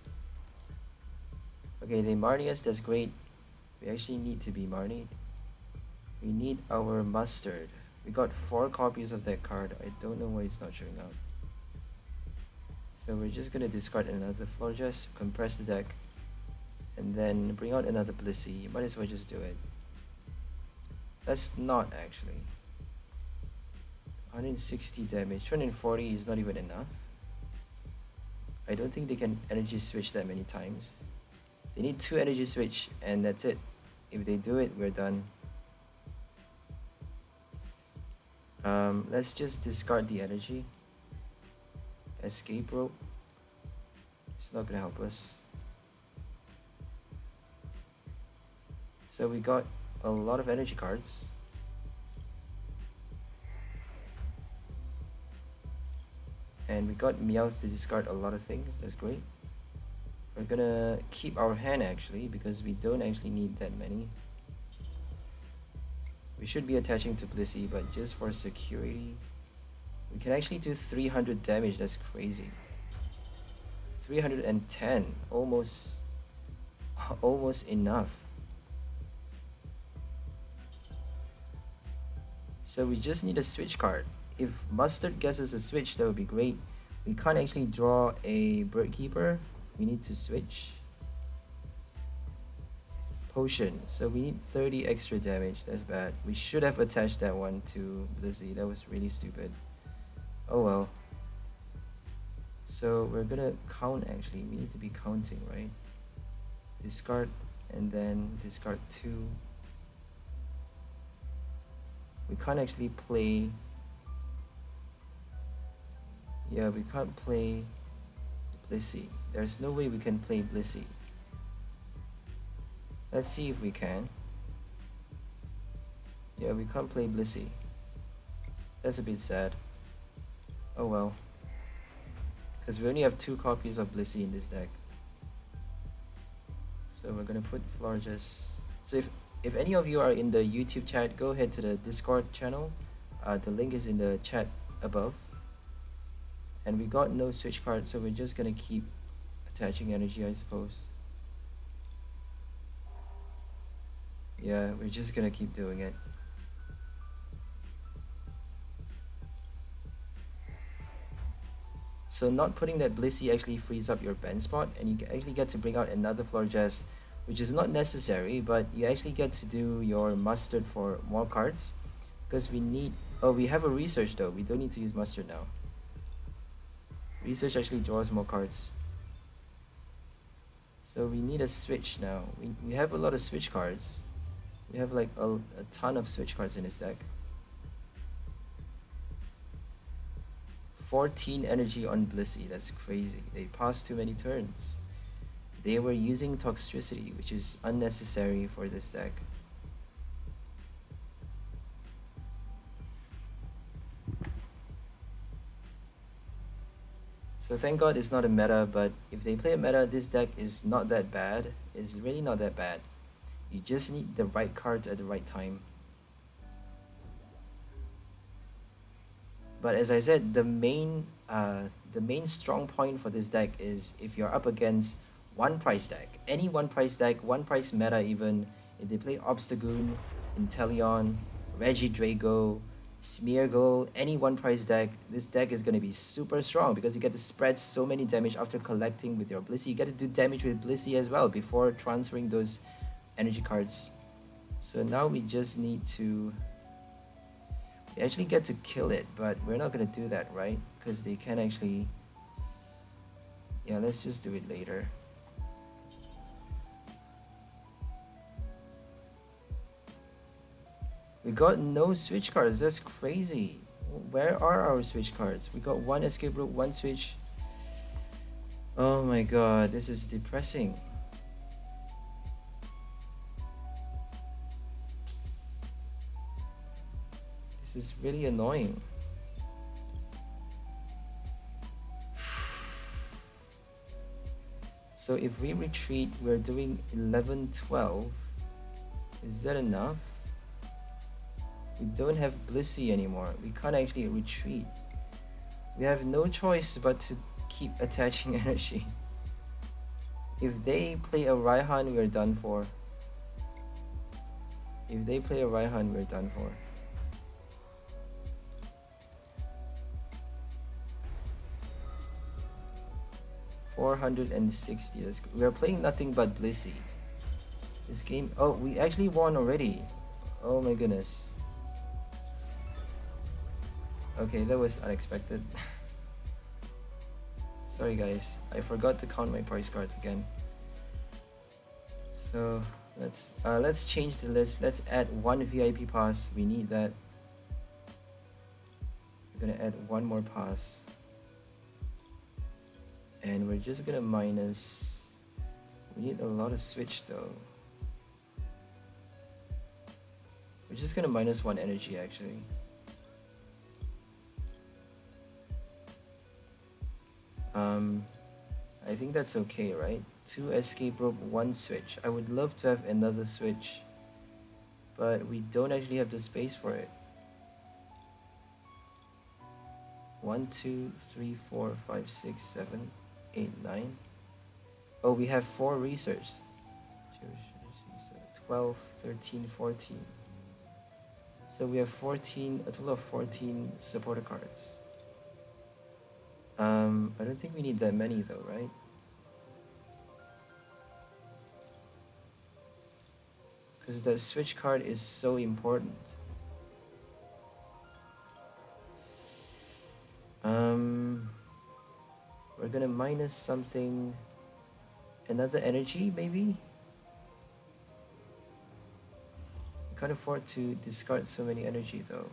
Okay, they Marnie us, that's great. We actually need to be Marnied. We need our Mustard. We got 4 copies of that card. I don't know why it's not showing up. So we're just gonna discard another Florges, compress the deck, and then bring out another Blissey. Might as well just do it. That's not actually. 160 damage, 240 is not even enough. I don't think they can energy switch that many times. They need 2 energy switch and that's it. If they do it, we're done. Let's just discard the energy. Escape rope. It's not gonna help us. So we got a lot of energy cards. And we got Meowth to discard a lot of things. That's great. We're gonna keep our hand actually because we don't actually need that many. We should be attaching to Blissey, but just for security. We can actually do 300 damage, that's crazy. 310, almost enough. So we just need a switch card. If Mustard gets us a switch, that would be great. We can't actually draw a Bird Keeper. We need to switch. Potion. So we need 30 extra damage. That's bad. We should have attached that one to Blissey. That was really stupid. Oh well. So we're gonna count actually. We need to be counting, right? Discard and then discard 2. We can't actually play... Yeah, we can't play Blissey. There's no way we can play Blissey. Let's see if we can. Yeah, we can't play Blissey. That's a bit sad. Oh well. Because we only have 2 copies of Blissey in this deck. So we're gonna put Florges. So if any of you are in the YouTube chat, go ahead to the Discord channel. The link is in the chat above. And we got no switch card, so we're just gonna keep attaching energy, I suppose. Yeah, we're just gonna keep doing it. So not putting that Blissey actually frees up your bend spot, and you actually get to bring out another Florges, which is not necessary, but you actually get to do your Mustard for more cards. Because we need... Oh, we have a Research though, we don't need to use Mustard now. Research actually draws more cards. So we need a switch now. We have a lot of switch cards. We have like a ton of switch cards in his deck. 14 energy on Blissey, that's crazy. They passed too many turns. They were using Toxicity, which is unnecessary for this deck. So thank god it's not a meta, but if they play a meta, this deck is not that bad. It's really not that bad. You just need the right cards at the right time. But as I said, the main strong point for this deck is if you're up against one price deck, any one price deck, one price meta even, if they play Obstagoon, Inteleon, Regidrago, Smeargle, any one price deck, this deck is going to be super strong because you get to spread so many damage after collecting with your Blissey. You get to do damage with Blissey as well before transferring those energy cards. So now we just need to... We actually get to kill it, but we're not going to do that, right? Because they can actually... Yeah, let's just do it later. We got no switch cards, that's crazy. Where are our switch cards? We got one escape rope, one switch. Oh my god, this is depressing. This is really annoying. So if we retreat, we're doing 11, 12. Is that enough? We don't have Blissey anymore. We can't actually retreat. We have no choice but to keep attaching energy. If they play a Raihan, we're done for. If they play a Raihan, we're done for. $460. We are playing nothing but Blissey. This game... Oh, we actually won already. Oh my goodness. Okay, that was unexpected. Sorry guys, I forgot to count my price cards again. So let's change the list. Let's add one VIP pass. We need that. We're gonna add one more pass. And we're just gonna minus... We need a lot of switch though. We're just gonna minus one energy actually. I think that's okay, right? 2 escape rope, 1 switch. I would love to have another switch, but we don't actually have the space for it. 1, 2, 3, 4, 5, 6, 7, 8, 9. Oh, we have 4 research. 12, 13, 14. So we have 14, a total of 14 supporter cards. I don't think we need that many though, right? Because the switch card is so important. We're gonna minus something, another energy maybe? We can't afford to discard so many energy though.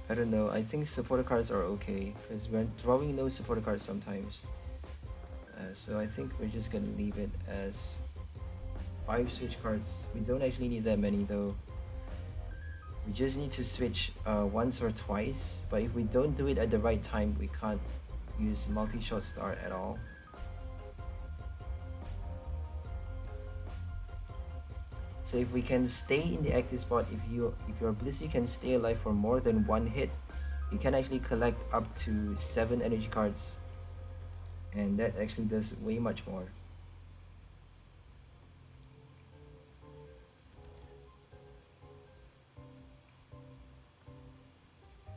I don't know, I think supporter cards are okay because we're drawing no supporter cards sometimes. So I think we're just gonna leave it as 5 switch cards. We don't actually need that many though. We just need to switch once or twice, but if we don't do it at the right time, we can't use multi-shot star at all. So if we can stay in the active spot, if your Blissey can stay alive for more than 1 hit, you can actually collect up to 7 energy cards. And that actually does way much more.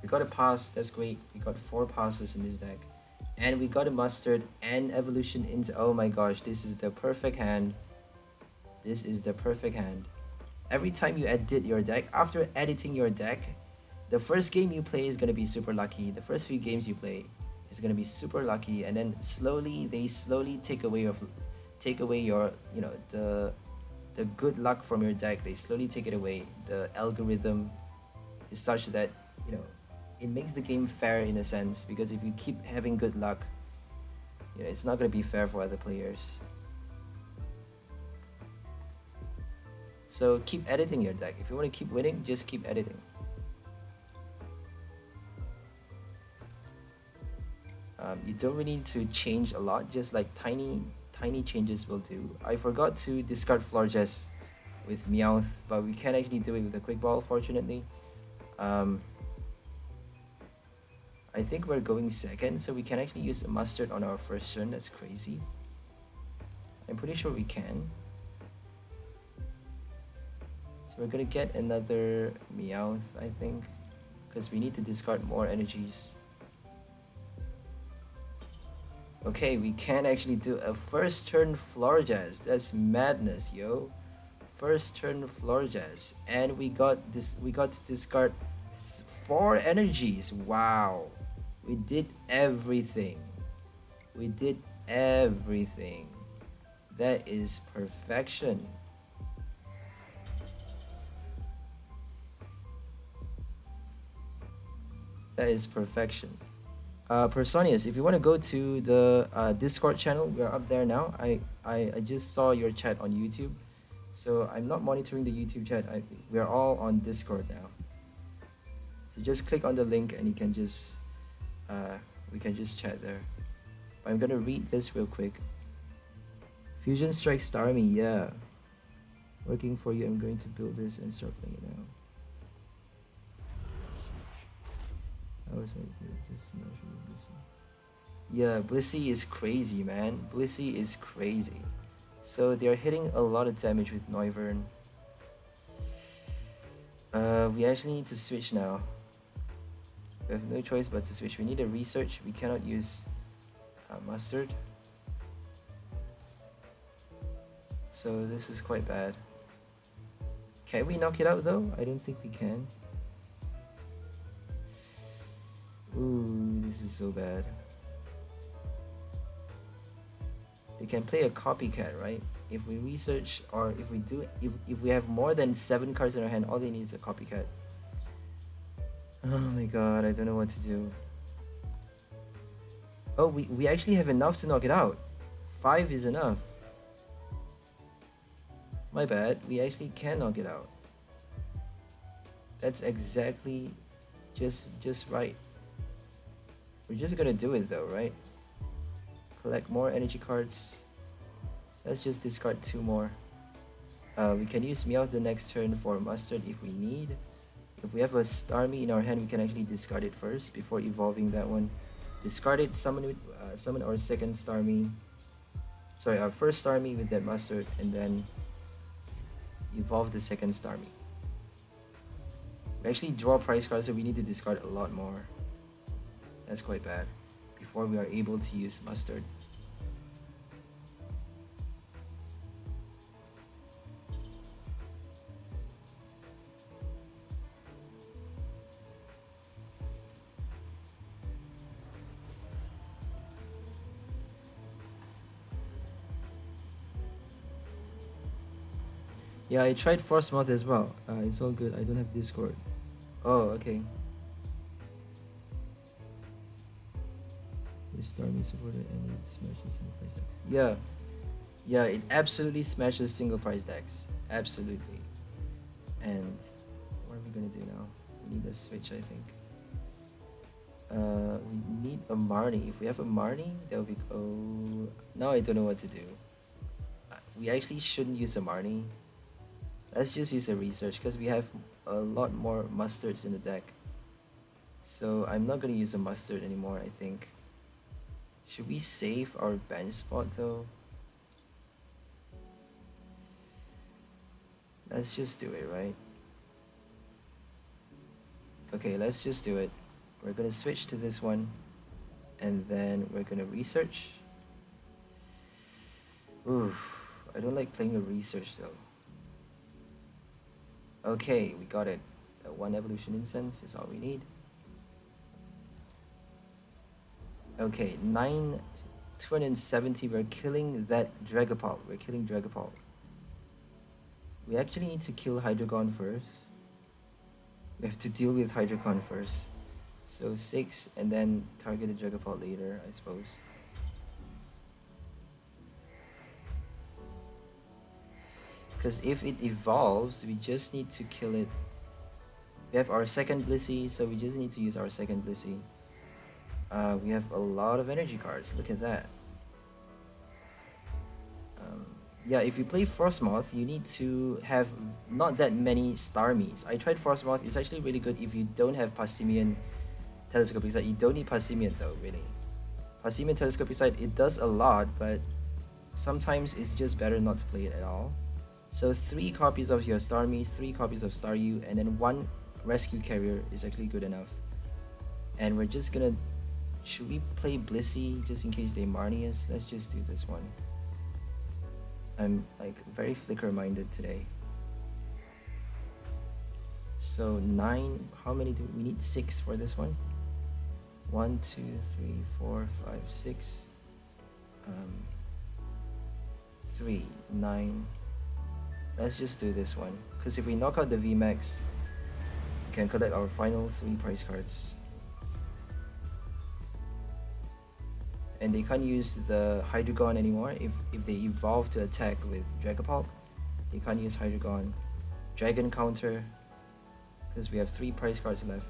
We got a pass, that's great. We got 4 passes in this deck. And we got a mustard and evolution into... Oh my gosh, this is the perfect hand. This is the perfect hand. Every time you edit your deck, after editing your deck, The first game you play is gonna be super lucky. The first few games you play is gonna be super lucky, and then they slowly take away your, you know, the good luck from your deck. They slowly take it away. The algorithm is such that, you know, it makes the game fair in a sense, because if you keep having good luck, you know, it's not gonna be fair for other players. So keep editing your deck. If you want to keep winning, just keep editing. You don't really need to change a lot, just like tiny changes will do. I forgot to discard Florges with Meowth, but we can actually do it with a quick ball, fortunately. I think we're going second, so we can actually use a mustard on our first turn. That's crazy. I'm pretty sure we can. So we're gonna get another Meowth, I think, because we need to discard more energies. Okay, we can actually do a first turn Florges. That's madness, yo. First turn Florges, and we got to discard 4 energies. Wow. We did everything. We did everything. That is perfection. That is perfection. Personius, if you want to go to the Discord channel, we're up there now. I just saw your chat on YouTube, so I'm not monitoring the YouTube chat. We're all on Discord now. So just click on the link and you can just we can just chat there. But I'm gonna read this real quick. Fusion Strike Starmie, yeah. Working for you. I'm going to build this and start playing it now. I was like, just yeah, Blissey is crazy, man. Blissey is crazy. So they're hitting a lot of damage with Noivern. We actually need to switch now. We have no choice but to switch. We need a research. We cannot use mustard. So this is quite bad. Can we knock it out though? I don't think we can. Ooh, this is so bad. They can play a copycat, right? If we research, or if we have more than 7 cards in our hand, all they need is a copycat. Oh my god, I don't know what to do. Oh, we actually have enough to knock it out. 5 is enough. My bad, we actually can knock it out. That's exactly just right. We're just gonna do it though, right? Collect more energy cards. Let's just discard 2 more. We can use Meowth the next turn for mustard if we need. If we have a Starmie in our hand, we can actually discard it first before evolving that one. Discard it, summon our second Starmie. Sorry, our first Starmie with that mustard, and then evolve the second Starmie. We actually draw prize cards, so we need to discard a lot more. That's quite bad. Before we are able to use mustard. Yeah, I tried Frostmoth as well. It's all good. I don't have Discord. Oh, okay. The Starmie supporter and it smashes single price decks. Yeah. Yeah, it absolutely smashes single price decks. Absolutely. And what are we gonna do now? We need a switch, I think. We need a Marnie. If we have a Marnie, that would be... Oh, now I don't know what to do. We actually shouldn't use a Marnie. Let's just use a research because we have a lot more mustards in the deck. So I'm not gonna use a mustard anymore, I think. Should we save our bench spot though? Let's just do it, right? Okay, let's just do it. We're gonna switch to this one, and then we're gonna research. Oof, I don't like playing a research though. Okay, we got it. One evolution incense is all we need. Okay, 270. We're killing that Dragapult. We're killing Dragapult. We actually need to kill Hydreigon first. We have to deal with Hydreigon first. So 6 and then target the Dragapult later, I suppose. Because if it evolves, we just need to kill it. We have our second Blissey, so we just need to use our second Blissey. We have a lot of energy cards, look at that. Yeah, if you play Frostmoth, you need to have not that many Starmies. I tried Frostmoth, it's actually really good if you don't have Passimian Telescopic Sight. You don't need Passimian though, really. Passimian Telescopic Sight, it does a lot, but sometimes it's just better not to play it at all. So 3 copies of your Starmie, 3 copies of Staryu, and then 1 Rescue Carrier is actually good enough. And we're just gonna... Should we play Blissey just in case they Marnie us? Let's just do this one. I'm like very flicker minded today. So 9, how many do we need? 6 for this one. 1, 2, 3, 4, 5, 6. 3, 9. Let's just do this one. Because if we knock out the VMAX, we can collect our final 3 prize cards. And they can't use the Hydreigon anymore. If they evolve to attack with Dragapult, they can't use Hydreigon. Dragon counter, because we have 3 prize cards left.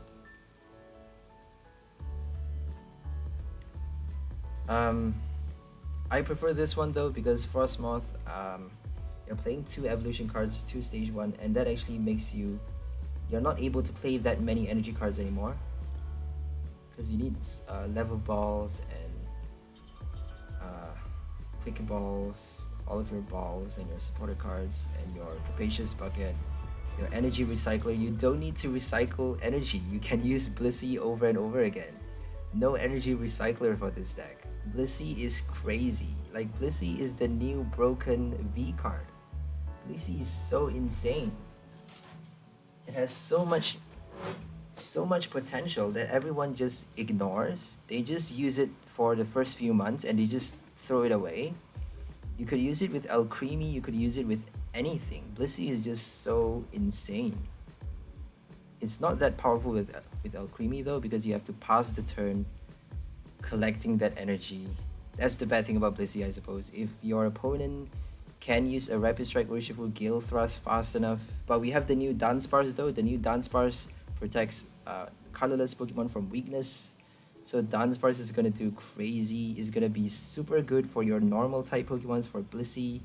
I prefer this one though because Frostmoth, you're playing 2 evolution cards, 2 stage 1, and that actually makes you're not able to play that many energy cards anymore. Because you need level balls and quick balls, all of your balls and your supporter cards and your capacious bucket, your energy recycler. You don't need to recycle energy. You can use Blissey over and over again. No energy recycler for this deck. Blissey is crazy. Like, Blissey is the new broken V card. Blissey is so insane. It has so much potential that everyone just ignores. They just use it for the first few months and they just throw it away. You could use it with Alcremie, you could use it with anything. Blissey is just so insane. It's not that powerful with Alcremie though, because you have to pass the turn collecting that energy. That's the bad thing about Blissey, I suppose. If your opponent can use a Rapid Strike Worshipful Gale Thrust fast enough. But we have the new Dunsparce though. The new Dunsparce protects colorless Pokemon from weakness. So Dunsparce is gonna do crazy. It's gonna be super good for your normal type Pokemons for Blissey.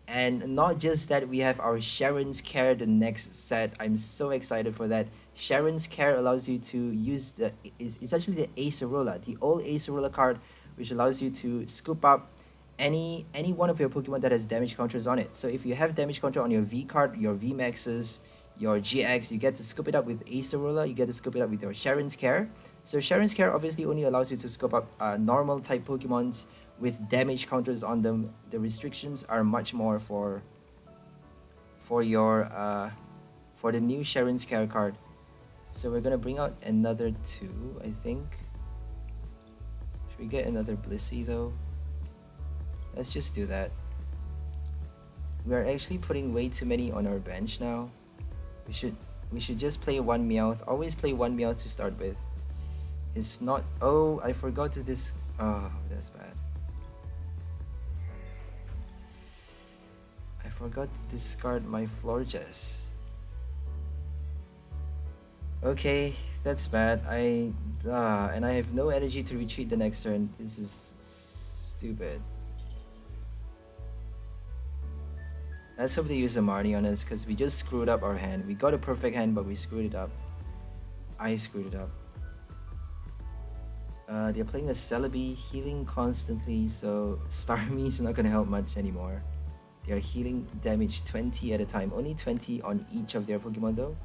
And not just that, we have our Sharon's Care the next set. I'm so excited for that. Sharon's Care allows you to use it's actually the Acerola, the old Acerola card, which allows you to scoop up any one of your Pokemon that has damage counters on it. So if you have damage counter on your V card, your V Maxes, your GX, you get to scoop it up with Acerola, you get to scoop it up with your Sharon's Care. So Sharon's Care obviously only allows you to scoop up normal type Pokemons with damage counters on them. The restrictions are much more for the new Sharon's Care card. So we're gonna bring out another 2, I think. Should we get another Blissey though? Let's just do that. We are actually putting way too many on our bench now. We should just play 1 Meowth. Always play 1 Meowth to start with. It's not... Oh, I forgot to this... Oh, that's bad. I forgot to discard my Florges. Okay, that's bad. And I have no energy to retreat the next turn. This is stupid. Let's hope they use a Marnie on us, because we just screwed up our hand. We got a perfect hand, but we screwed it up. I screwed it up. They're playing a Celebi, healing constantly, so Starmie is not going to help much anymore. They are healing damage 20 at a time. Only 20 on each of their Pokemon though.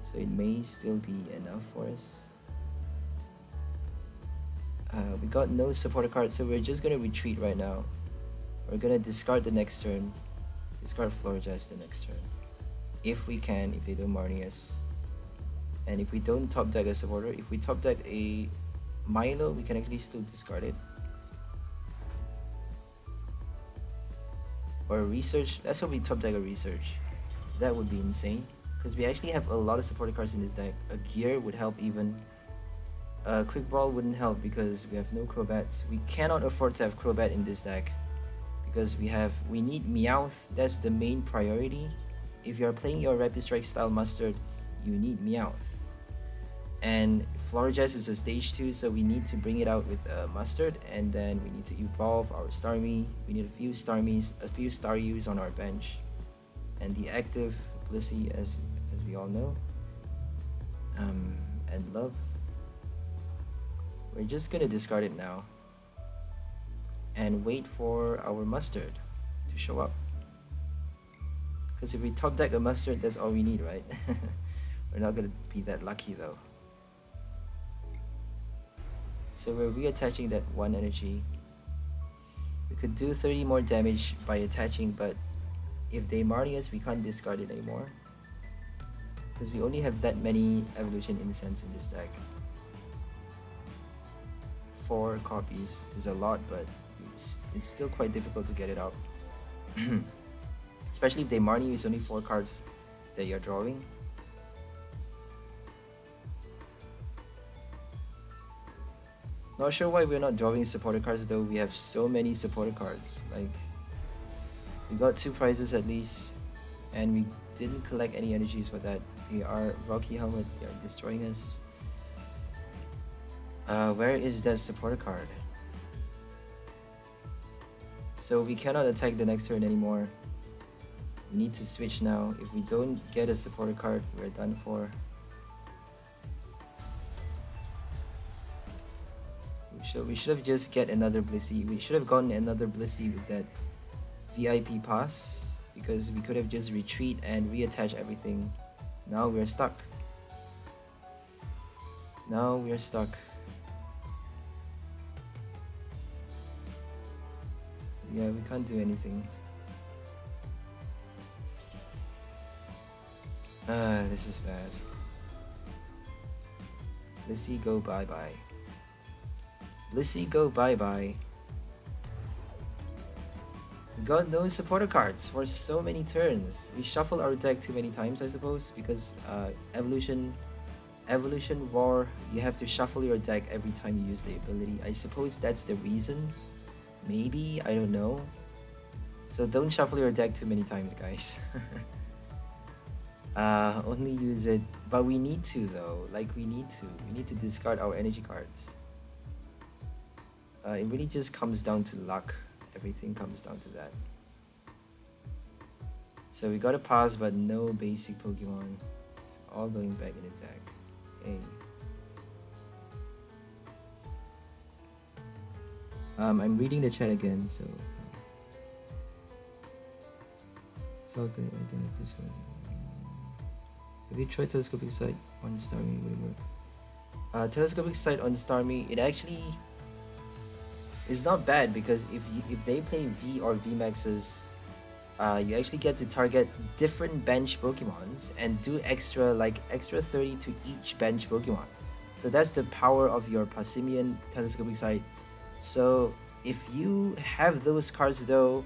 So it may still be enough for us. We got no supporter card, so we're just going to retreat right now. We're going to discard the next turn. Discard Florges the next turn. If we can, if they don't Marnie us. And if we don't top deck a supporter, if we top deck a Milo, we can actually still discard it. Or a research. Let's hope we top deck a research. That would be insane. Because we actually have a lot of supporter cards in this deck. A gear would help even. Quick ball wouldn't help because we have no Crobats. We cannot afford to have Crobat in this deck. Because we need Meowth. That's the main priority. If you're playing your Rapid Strike style Mustard, you need Meowth. And Florges is a stage 2, so we need to bring it out with Mustard, and then we need to evolve our Starmie. We need a few Starmies, a few Staryus on our bench, and the active Blissey, as we all know, and Love. We're just gonna discard it now, and wait for our Mustard to show up. Because if we top deck a Mustard, that's all we need, right? We're not gonna be that lucky though. So we're reattaching that 1 energy. We could do 30 more damage by attaching, but if they Marnie us, we can't discard it anymore. Because we only have that many Evolution Incense in this deck. 4 copies is a lot, but it's still quite difficult to get it out. Especially if they Marnie you, it's only 4 cards that you're drawing. Not sure why we're not drawing supporter cards though. We have so many supporter cards. Like, we got 2 prizes at least, and we didn't collect any energies for that. They are Rocky Helmet. They are destroying us. Where is that supporter card? So we cannot attack the next turn anymore. We need to switch now. If we don't get a supporter card, we're done for. We should have just get another Blissey. We should have gotten another Blissey with that VIP pass, because we could have just retreat and reattach everything. Now we're stuck. Now we're stuck. Yeah, we can't do anything. This is bad. Blissey, go bye-bye. Blissey, go bye-bye. We got no supporter cards for so many turns. We shuffle our deck too many times, I suppose, because Evolution War, you have to shuffle your deck every time you use the ability. I suppose that's the reason. Maybe, I don't know. So don't shuffle your deck too many times, guys. Only use it, but we need to though. Like, we need to discard our energy cards. It really just comes down to luck. Everything comes down to that. So we got a pass, but no basic Pokemon. It's all going back in attack. Okay. I'm reading the chat again, so it's all good. I don't have to discard. Have you tried telescopic sight on Starmie? Would it work? Telescopic sight on Starmie, it actually is not bad, because if they play V or VMAXs, you actually get to target different bench Pokemons and do extra 30 to each bench Pokemon. So that's the power of your Passimian telescopic sight. So if you have those cards though,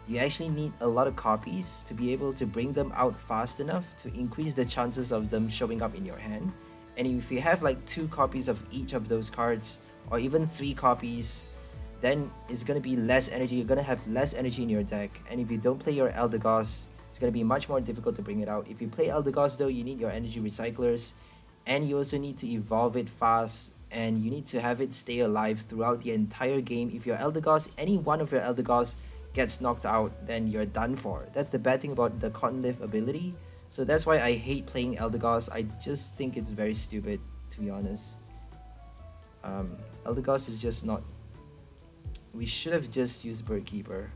you actually need a lot of copies to be able to bring them out fast enough to increase the chances of them showing up in your hand. And if you have like 2 copies of each of those cards, or even 3 copies, then it's going to be less energy. You're going to have less energy in your deck. And if you don't play your Eldegoss, it's going to be much more difficult to bring it out. If you play Eldegoss though, you need your energy recyclers, and you also need to evolve it fast, and you need to have it stay alive throughout the entire game. If your Eldegoss, any one of your Eldegoss gets knocked out, then you're done for. That's the bad thing about the Cottonleaf ability. So that's why I hate playing Eldegoss. I just think it's very stupid, to be honest. Eldegoss is just not... We should have just used Birdkeeper.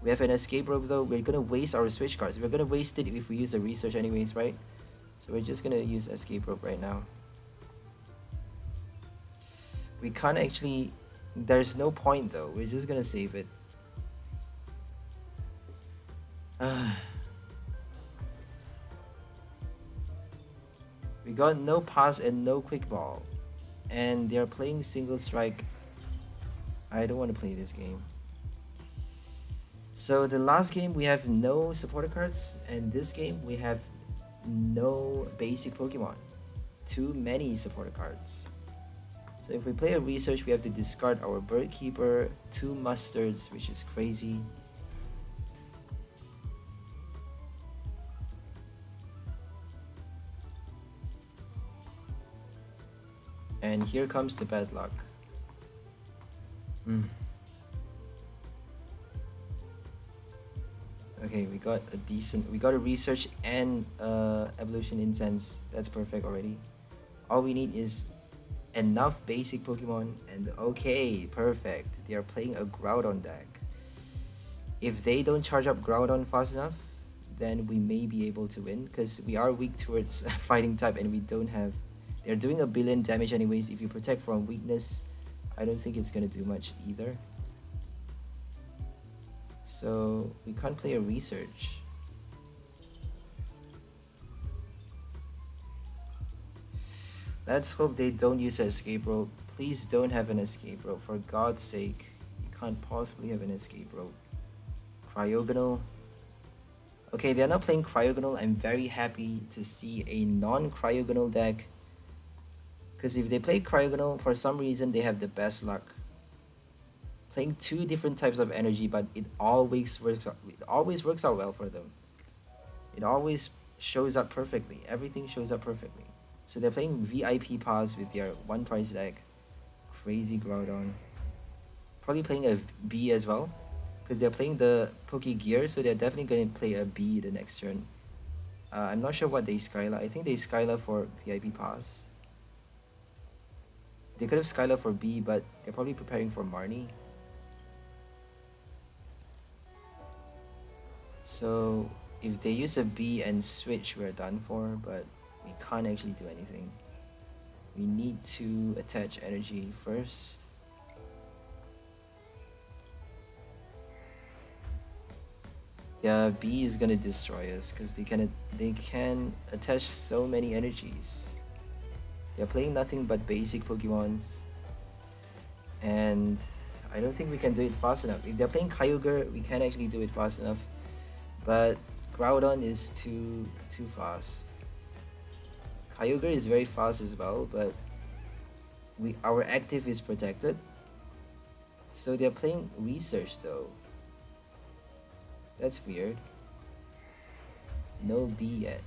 We have an escape rope though. We're gonna waste our switch cards. We're gonna waste it if we use a research anyways, right? So we're just gonna use escape rope right now. We can't actually... There's no point though. We're just gonna save it. We got no pass and no quick ball. And they're playing single strike. I don't want to play this game. So the last game we have no supporter cards, and this game we have no basic Pokemon. Too many supporter cards. So if we play a research, we have to discard our Bird Keeper, 2 mustards, which is crazy. And here comes the bad luck. Okay, we got a research and evolution incense. That's perfect already. All we need is enough basic Pokemon, and okay, perfect. They are playing a Groudon deck. If they don't charge up Groudon fast enough, then we may be able to win, because we are weak towards fighting type and we don't have... They're doing 1 billion damage anyways. If you protect from weakness, I don't think it's gonna do much either. So we can't play a research. Let's hope they don't use an escape rope. Please don't have an escape rope, for God's sake. You can't possibly have an escape rope. Cryogonal. Okay, they're not playing Cryogonal. I'm very happy to see a non-Cryogonal deck, because if they play Cryogonal, for some reason they have the best luck. Playing 2 different types of energy, but it always works out well for them. It always shows up perfectly. Everything shows up perfectly. So they're playing VIP Pass with their 1 price deck. Crazy Groudon. Probably playing a B as well, because they're playing the Poke Gear, so they're definitely going to play a B the next turn. I'm not sure what they Skyla. I think they Skyla for VIP Pass. They could have Skyla for B, but they're probably preparing for Marnie. So if they use a B and switch, we're done for, but we can't actually do anything. We need to attach energy first. Yeah, B is gonna destroy us because they can attach so many energies. They're playing nothing but basic Pokemons, and I don't think we can do it fast enough. If they're playing Kyogre, we can actually do it fast enough, but Groudon is too fast. Kyogre is very fast as well, but our active is protected. So they're playing research though. That's weird. No B yet.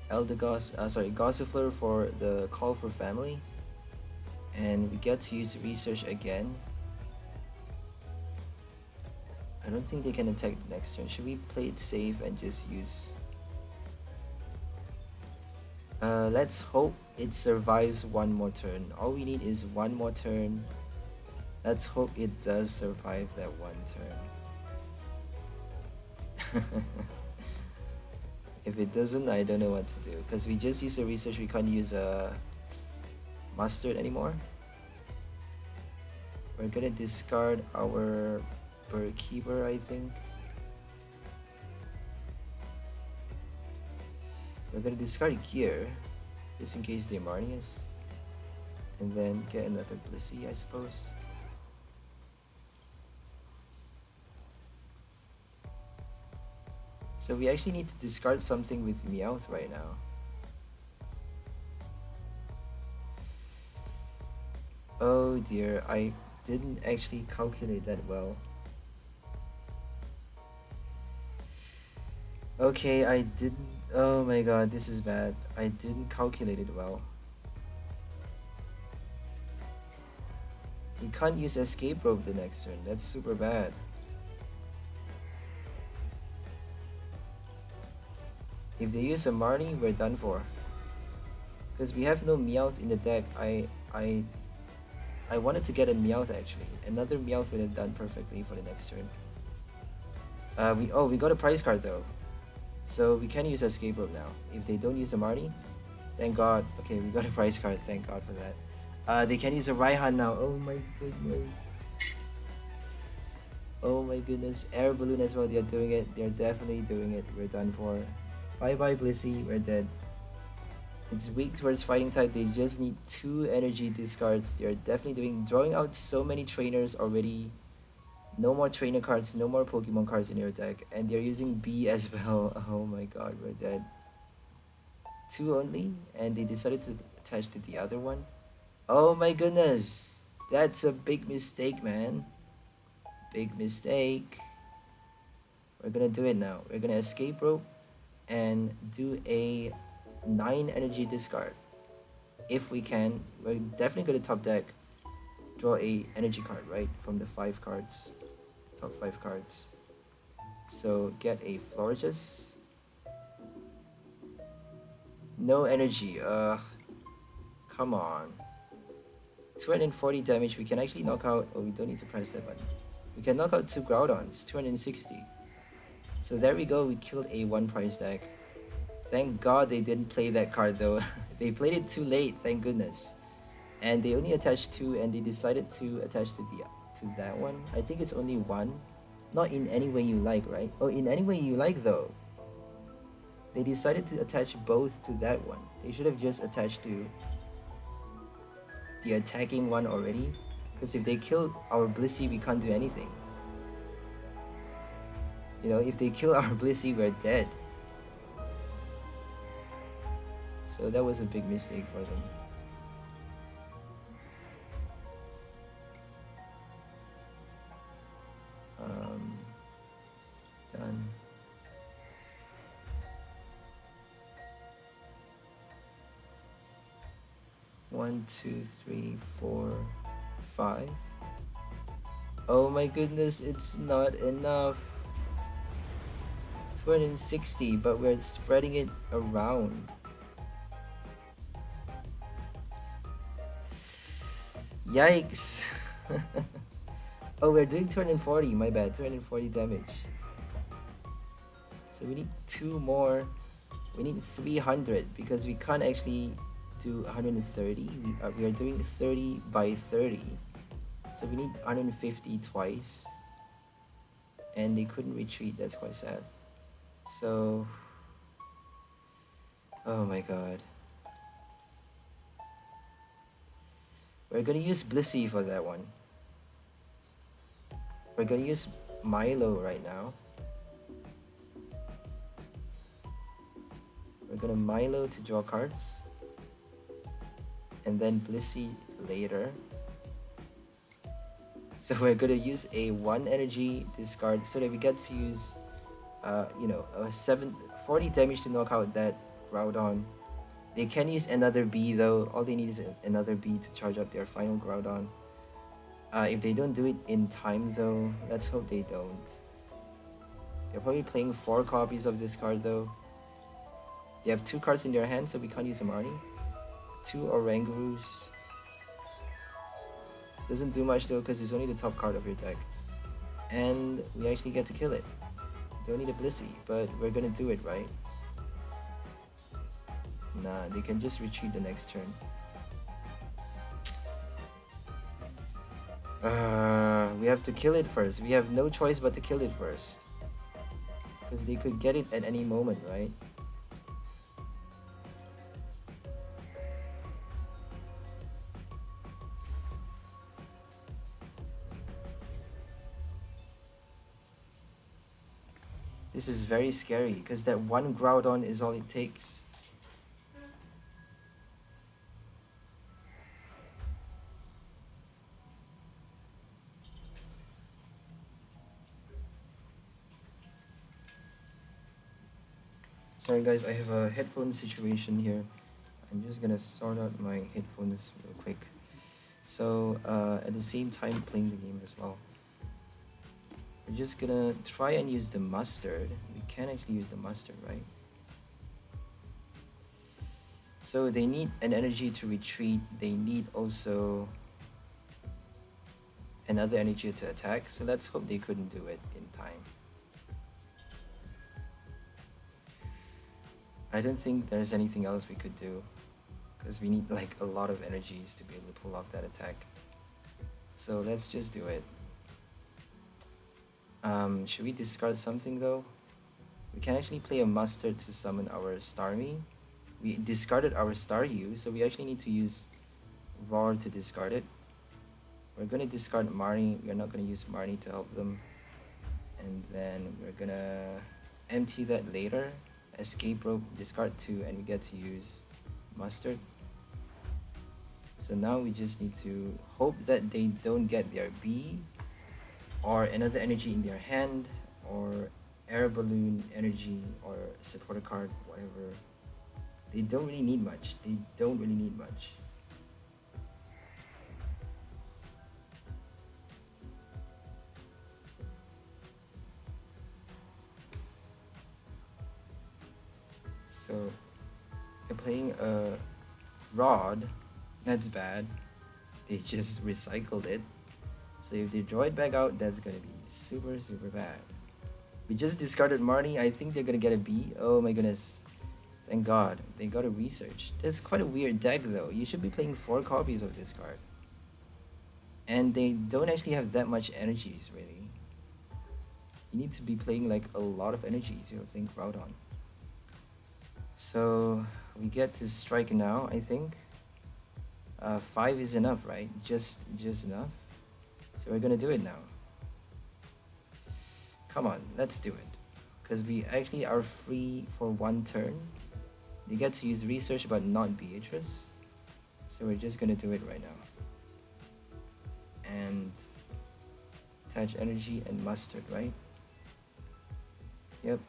Gossifleur for the call for family. And we get to use research again. I don't think they can attack the next turn. Should we play it safe and just use... let's hope it survives 1 more turn. All we need is 1 more turn. Let's hope it does survive that 1 turn. If it doesn't, I don't know what to do, because we just used a research. We can't use a mustard anymore. We're gonna discard our Bird Keeper, I think. We're gonna discard Gear, just in case they Marnie us. And then get another Blissey, I suppose. So we actually need to discard something with Meowth right now. Oh dear, I didn't actually calculate that well. Okay, I didn't... Oh my god, this is bad. I didn't calculate it well. You can't use Escape Rope the next turn. That's super bad. If they use a Marnie, we're done for. Because we have no Meowth in the deck. I wanted to get a Meowth actually. Another Meowth would have done perfectly for the next turn. We got a prize card though. So we can use Escape Rope now. If they don't use a Marnie, thank god. Okay, we got a prize card, thank god for that. They can use a Raihan now. Oh my goodness. Oh my goodness. Air Balloon as well, they're doing it. They're definitely doing it. We're done for. Bye bye Blissey, we're dead. It's weak towards fighting type, they just need 2 energy discards. They're definitely drawing out so many trainers already. No more trainer cards, no more Pokemon cards in your deck. And they're using B as well. Oh my god, we're dead. 2 only, and they decided to attach to the other one. Oh my goodness. That's a big mistake, man. Big mistake. We're gonna do it now. We're gonna escape rope and do a 9 energy discard. If we can, we're definitely gonna top deck. Draw a energy card, right? From the 5 cards. Top 5 cards. So get a Florges. No energy. Come on. 240 damage. We can actually knock out. Oh, we don't need to press that button. We can knock out 2 Groudons. 260. So there we go. We killed a 1 price deck. Thank God they didn't play that card though. They played it too late. Thank goodness. And they only attached 2, and they decided to attach to that one. I think it's only 1. Not in any way you like, right? Oh, in any way you like though. They decided to attach both to that one. They should have just attached to the attacking one already. Because if they kill our Blissey, we can't do anything. You know, if they kill our Blissey, we're dead. So that was a big mistake for them. Done. One, two, three, 4, 5. Oh my goodness, it's not enough. 260, but we're spreading it around. Yikes. Oh, we're doing 240, my bad, 240 damage. So we need 2 more. We need 300 because we can't actually do 130. We are doing 30 by 30. So we need 150 twice. And they couldn't retreat, that's quite sad. So, oh my god. We're gonna use Blissey for that one. We're gonna use Milo right now. We're gonna Milo to draw cards. And then Blissey later. So we're gonna use a 1 energy discard so that we get to use you know, a 40 damage to knock out that Groudon. They can use another B though. All they need is another B to charge up their final Groudon. If they don't do it in time though, let's hope they don't. They're probably playing 4 copies of this card though. They have 2 cards in their hand, so we can't use a Marnie. 2 Orangaroos. Doesn't do much though because it's only the top card of your deck. And we actually get to kill it. Don't need a Blissey, but we're gonna do it, right? Nah, they can just retreat the next turn. We have to kill it first. We have no choice but to kill it first. Because they could get it at any moment, right? This is very scary because that 1 Groudon is all it takes. Sorry guys, I have a headphone situation here. I'm just gonna sort out my headphones real quick. So at the same time playing the game as well. We're just gonna try and use the mustard. We can actually use the mustard, right? So they need an energy to retreat. They need also another energy to attack. So let's hope they couldn't do it in time. I don't think there's anything else we could do because we need like a lot of energies to be able to pull off that attack. So let's just do it. Should we discard something though? We can actually play a mustard to summon our Starmie. We discarded our Staryu, so we actually need to use Roar to discard it. We're gonna discard Marnie. We're not gonna use Marnie to help them. And then we're gonna empty that later. Escape rope, discard 2, and we get to use mustard. So now we just need to hope that they don't get their B or another energy in their hand or air balloon energy or supporter card, whatever. They don't really need much. They don't really need much. So they're playing a rod. That's bad. They just recycled it. So if they draw it back out, that's gonna be super, super bad. We just discarded Marnie. I think they're gonna get a B. Oh my goodness. Thank God. They got a research. That's quite a weird deck though. You should be playing 4 copies of this card. And they don't actually have that much energies, really. You need to be playing like a lot of energies to think Groudon. So we get to strike now, I think. 5 is enough, right? Just enough. So we're gonna do it now. Come on, let's do it. Because we actually are free for 1 turn. They get to use research but not Beatrice. So we're just gonna do it right now. And attach energy and mustard, right? Yep.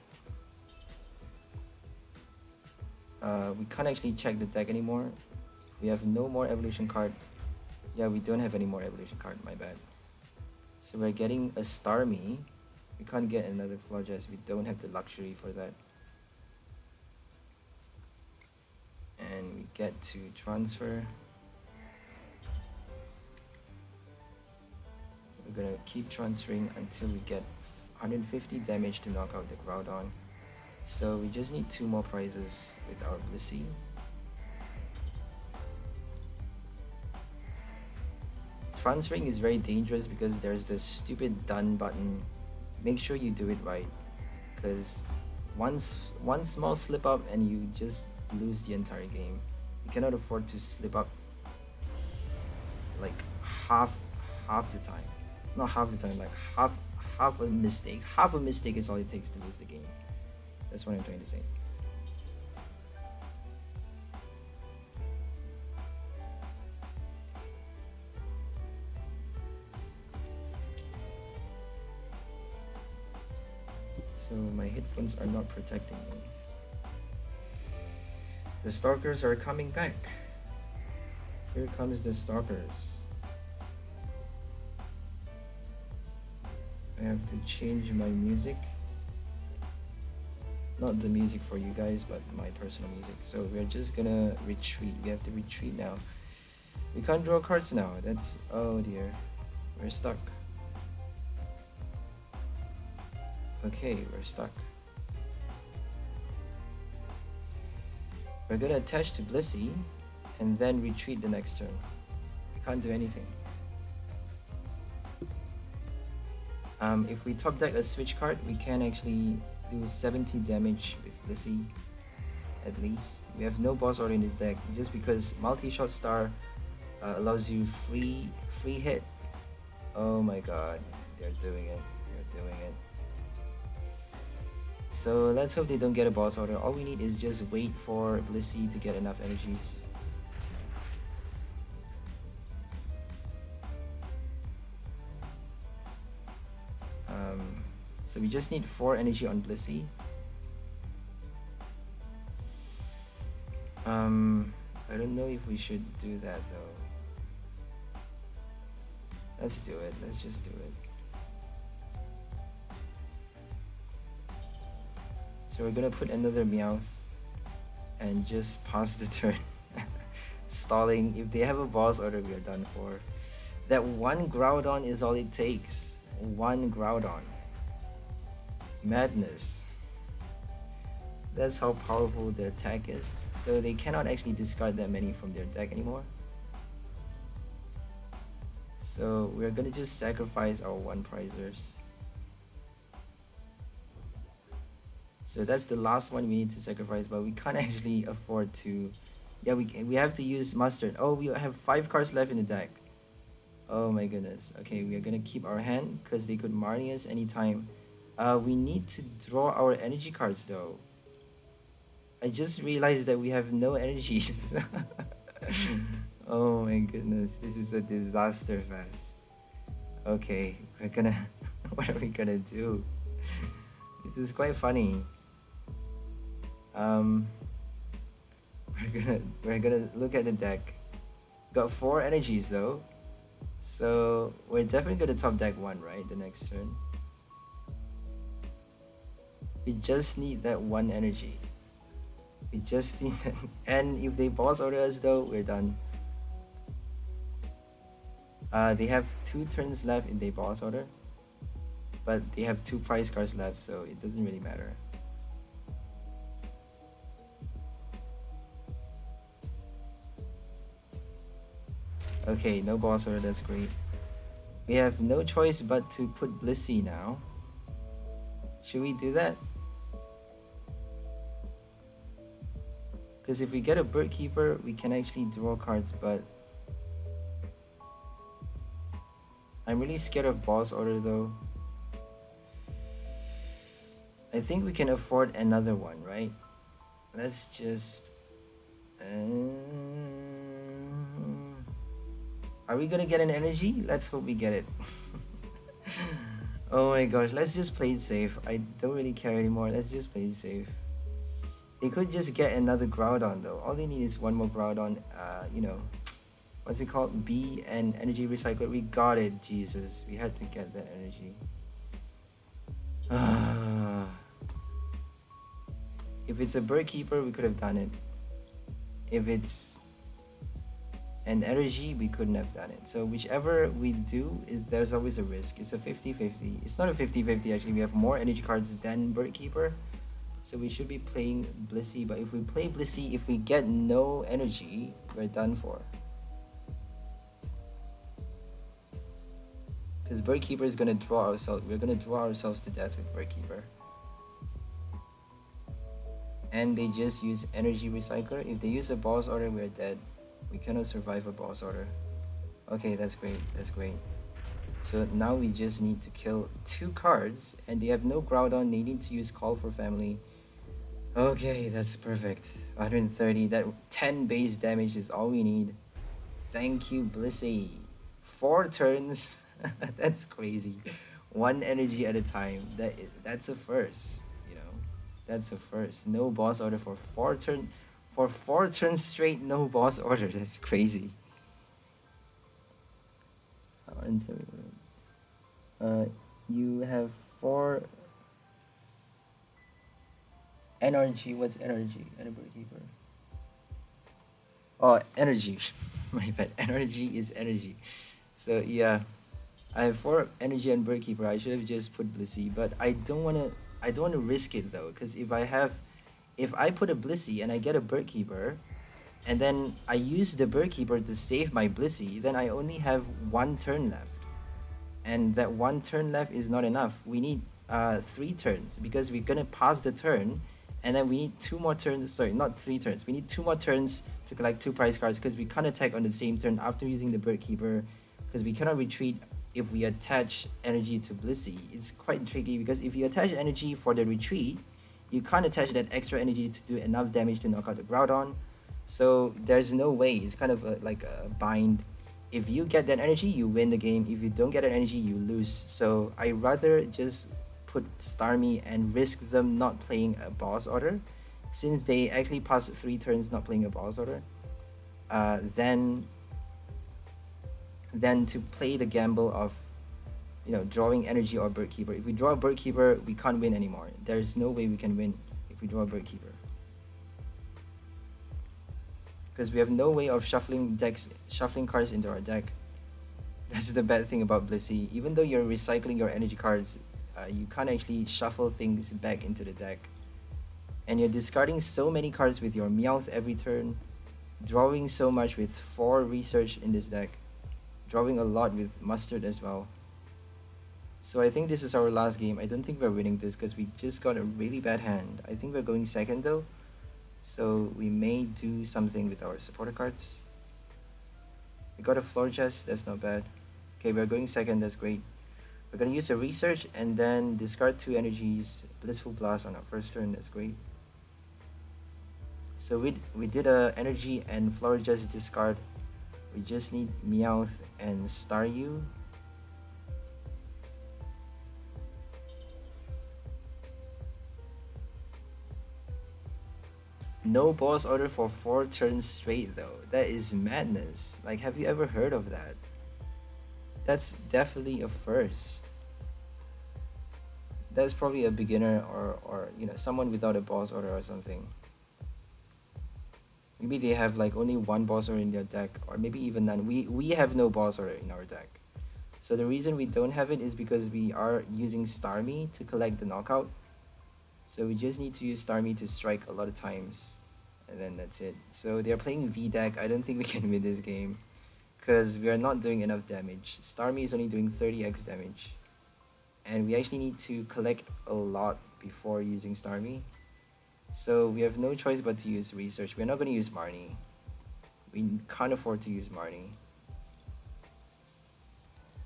We can't actually check the deck anymore. We have no more evolution card. Yeah, we don't have any more evolution card, my bad. So we're getting a Starmie. We can't get another Florges. We don't have the luxury for that. And we get to transfer. We're gonna keep transferring until we get 150 damage to knock out the Groudon. So we just need 2 more prizes with our Blissey. Transferring is very dangerous because there's this stupid done button. Make sure you do it right, because one small slip up and you just lose the entire game. You cannot afford to slip up like half the time. Not half the time, like half a mistake. Half a mistake is all it takes to lose the game. That's what I'm trying to say. So my headphones are not protecting me. The stalkers are coming back. Here comes the stalkers. I have to change my music. Not the music for you guys, but my personal music. So we're just gonna retreat. We have to retreat now. We can't draw cards now. That's, oh dear. We're stuck. Okay, we're stuck. We're gonna attach to Blissey and then retreat the next turn. We can't do anything. If we top deck a switch card, we can actually do 70 damage with Blissey, at least. We have no boss order in this deck, just because multi-shot star allows you free hit. Oh my god, they're doing it. They're doing it. So let's hope they don't get a boss order. All we need is just wait for Blissey to get enough energies. So we just need 4 energy on Blissey. I don't know if we should do that though. Let's do it. Let's just do it. So we're gonna put another Meowth and just pass the turn. Stalling. If they have a boss order, we are done for. That 1 Groudon is all it takes. 1 Groudon. Madness. That's how powerful the attack is. So they cannot actually discard that many from their deck anymore. So we're gonna just sacrifice our 1 prizers. So that's the last one we need to sacrifice, but we can't actually afford to. Yeah, we have to use mustard. Oh, we have 5 cards left in the deck. Oh my goodness. Okay, we are gonna keep our hand because they could Marnie us anytime. We need to draw our energy cards though. I just realized that we have no energies. Oh my goodness, this is a disaster fest. Okay, we're gonna. What are we gonna do? This is quite funny. Um, we're gonna look at the deck. Got 4 energies though, so we're definitely gonna top deck one, right? The next turn. We just need that 1 energy. We just need that. And if they boss order us though, we're done. They have 2 turns left in their boss order, but they have 2 prize cards left, so it doesn't really matter. Okay, no boss order, that's great. We have no choice but to put Blissey now. Should we do that? Because if we get a Bird Keeper, we can actually draw cards, but I'm really scared of boss order though. I think we can afford another one, right? Let's just... Are we gonna get an energy? Let's hope we get it. Oh my gosh, let's just play it safe. I don't really care anymore. Let's just play it safe. They could just get another Groudon though. All they need is one more Groudon. You know, what's it called? B and energy recycler. We got it, Jesus. We had to get that energy. If it's a Bird Keeper, we could have done it. If it's an energy, we couldn't have done it. So whichever we do, there's always a risk. It's a 50-50. It's not a 50-50 actually. We have more energy cards than Bird Keeper. So we should be playing Blissey. But if we play Blissey, if we get no energy, we're done for. Because Bird Keeper is gonna draw ourselves. We're gonna draw ourselves to death with Bird Keeper. And they just use energy recycler. If they use a boss order, we're dead. We cannot survive a boss order. Okay, that's great. That's great. So now we just need to kill 2 cards, and they have no Groudon. They need to use Call for Family. Okay, that's perfect. 130. That 10 base damage is all we need. Thank you, Blissey. 4 turns. That's crazy. 1 energy at a time. That's a first. You know, that's a first. No boss order for 4 turns. For 4 turns straight, no boss order. That's crazy. You have 4 energy. What's energy? And a Bird Keeper. Oh, energy. My bad. Energy is energy. So yeah, I have 4 energy and Bird Keeper. I should have just put Blissey, but I don't wanna risk it though, because if I put a Blissey and I get a Bird Keeper, and then I use the Bird Keeper to save my Blissey, then I only have 1 turn left. And that 1 turn left is not enough. We need 3 turns, because we're gonna pass the turn, and then we need 2 more turns. Sorry, not 3 turns. We need 2 more turns to collect 2 prize cards, because we can't attack on the same turn after using the Bird Keeper, because we cannot retreat if we attach energy to Blissey. It's quite tricky, because if you attach energy for the retreat, you can't attach that extra energy to do enough damage to knock out the Groudon. So there's no way. It's kind of like a bind. If you get that energy, you win the game. If you don't get that energy, you lose. So I rather just put Starmie and risk them not playing a boss order, since they actually passed 3 turns not playing a boss order, then to play the gamble of, you know, drawing energy or Bird Keeper. If we draw a Bird Keeper, we can't win anymore. There's no way we can win if we draw a Bird Keeper, because we have no way of shuffling cards into our deck. That's the bad thing about Blissey. Even though you're recycling your energy cards, you can't actually shuffle things back into the deck. And you're discarding so many cards with your Meowth every turn, drawing so much with 4 research in this deck, drawing a lot with Mustard as well. So I think this is our last game. I don't think we're winning this because we just got a really bad hand. I think we're going second though. So we may do something with our supporter cards. We got a Florges, that's not bad. Okay, we're going second, that's great. We're gonna use a research and then discard 2 energies, blissful blast on our first turn, that's great. So we did a energy and Florges discard. We just need Meowth and Staryu. No boss order for 4 turns straight though. That is madness. Like, have you ever heard of that? That's definitely a first. That's probably a beginner or you know, someone without a boss order or something. Maybe they have like only one boss order in their deck, or maybe even none. We have no boss order in our deck. So the reason we don't have it is because we are using Starmie to collect the knockout. So we just need to use Starmie to strike a lot of times. And then that's it. So they're playing V deck. I don't think we can win this game. Because we are not doing enough damage. Starmie is only doing 30x damage. And we actually need to collect a lot before using Starmie. So we have no choice but to use research. We're not going to use Marnie. We can't afford to use Marnie.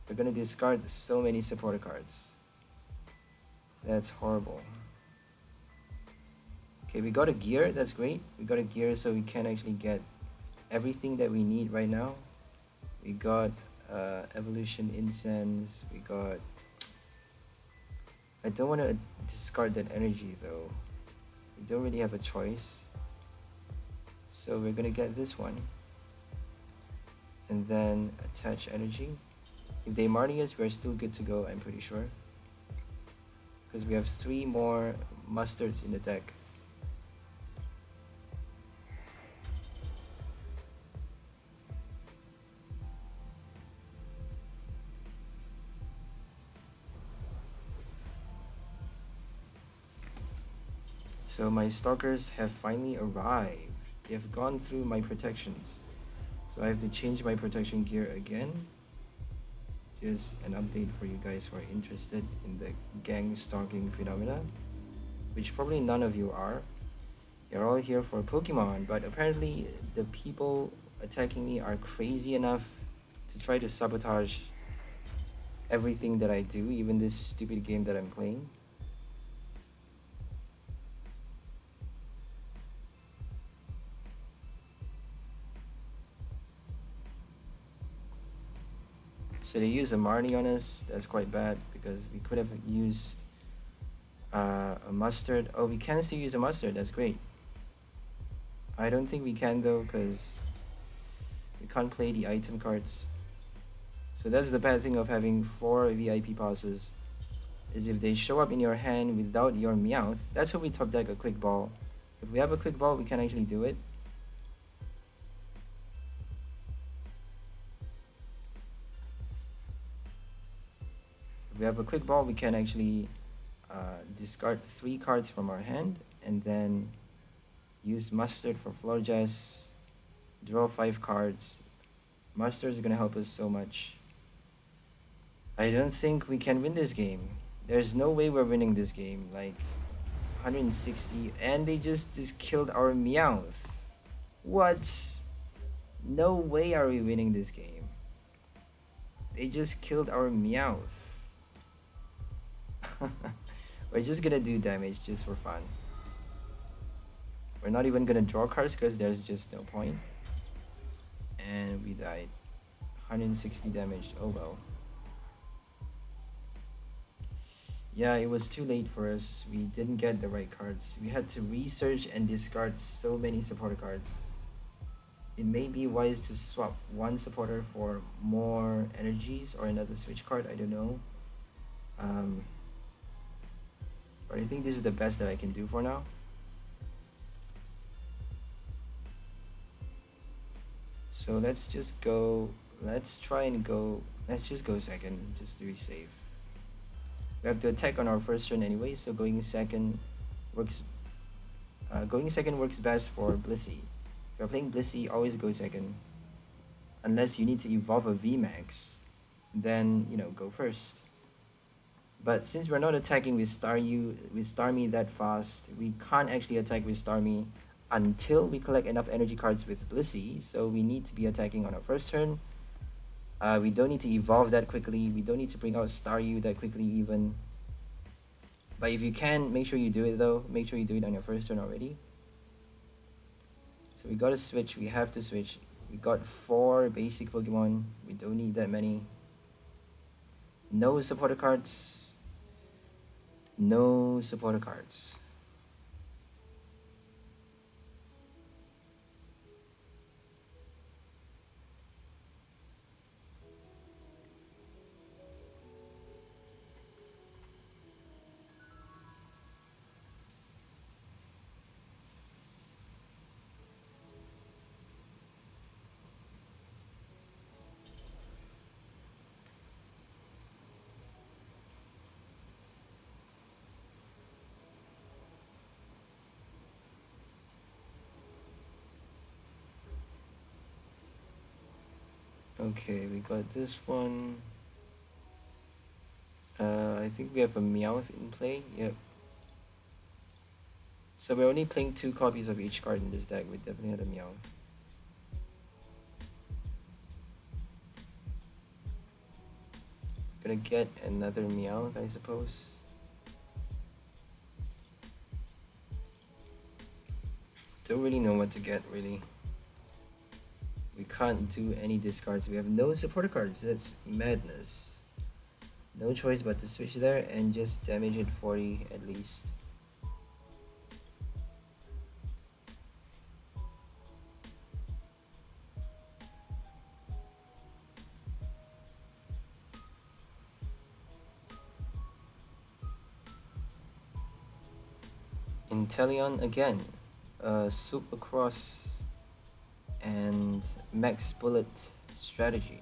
We're going to discard so many supporter cards. That's horrible. Okay, we got a gear. That's great. We got a gear so we can actually get everything that we need right now. We got evolution incense. We got... I don't want to discard that energy though. We don't really have a choice. So we're gonna get this one. And then attach energy. If they Marnie us, we're still good to go, I'm pretty sure. Because we have 3 more mustards in the deck. So my stalkers have finally arrived. They have gone through my protections. So I have to change my protection gear again. Just an update for you guys who are interested in the gang stalking phenomena, which probably none of you are. You're all here for Pokemon, but apparently the people attacking me are crazy enough to try to sabotage everything that I do, even this stupid game that I'm playing. So they use a Marnie on us. That's quite bad because we could have used a mustard. Oh, we can still use a mustard. That's great. I don't think we can though because we can't play the item cards. So that's the bad thing of having 4 VIP passes, is if they show up in your hand without your Meowth. That's how we top deck a quick ball. If we have a quick ball, we can actually do it. If we have a quick ball, we can actually discard 3 cards from our hand and then use mustard for Florges, draw 5 cards. Mustard is gonna help us so much. I don't think we can win this game. There's no way we're winning this game. Like 160, and they just killed our Meowth. What? No way are we winning this game. They just killed our Meowth. We're just gonna do damage just for fun. We're not even gonna draw cards because there's just no point. And we died. 160 damage. Oh well. Yeah, it was too late for us. We didn't get the right cards. We had to research and discard so many supporter cards. It may be wise to swap one supporter for more energies or another switch card. I don't know. But I think this is the best that I can do for now. So let's just go. Let's try and go. Let's just go second, just to be safe. We have to attack on our first turn anyway, so going second works. Going second works best for Blissey. If you're playing Blissey, always go second. Unless you need to evolve a VMAX, then you know, go first. But since we're not attacking with Starmie that fast, we can't actually attack with Starmie until we collect enough energy cards with Blissey. So we need to be attacking on our first turn. We don't need to evolve that quickly. We don't need to bring out Staryu that quickly even. But if you can, make sure you do it though. Make sure you do it on your first turn already. So we gotta switch. We have to switch. We got 4 basic Pokemon. We don't need that many. No supporter cards. No supporter cards. Okay, we got this one. I think we have a Meowth in play. Yep. So we're only playing 2 copies of each card in this deck. We definitely had a Meowth. Gonna get another Meowth, I suppose. Don't really know what to get, really. We can't do any discards. We have no supporter cards. That's madness. No choice but to switch there and just damage it 40 at least. Inteleon again. Swoop across and max bullet strategy.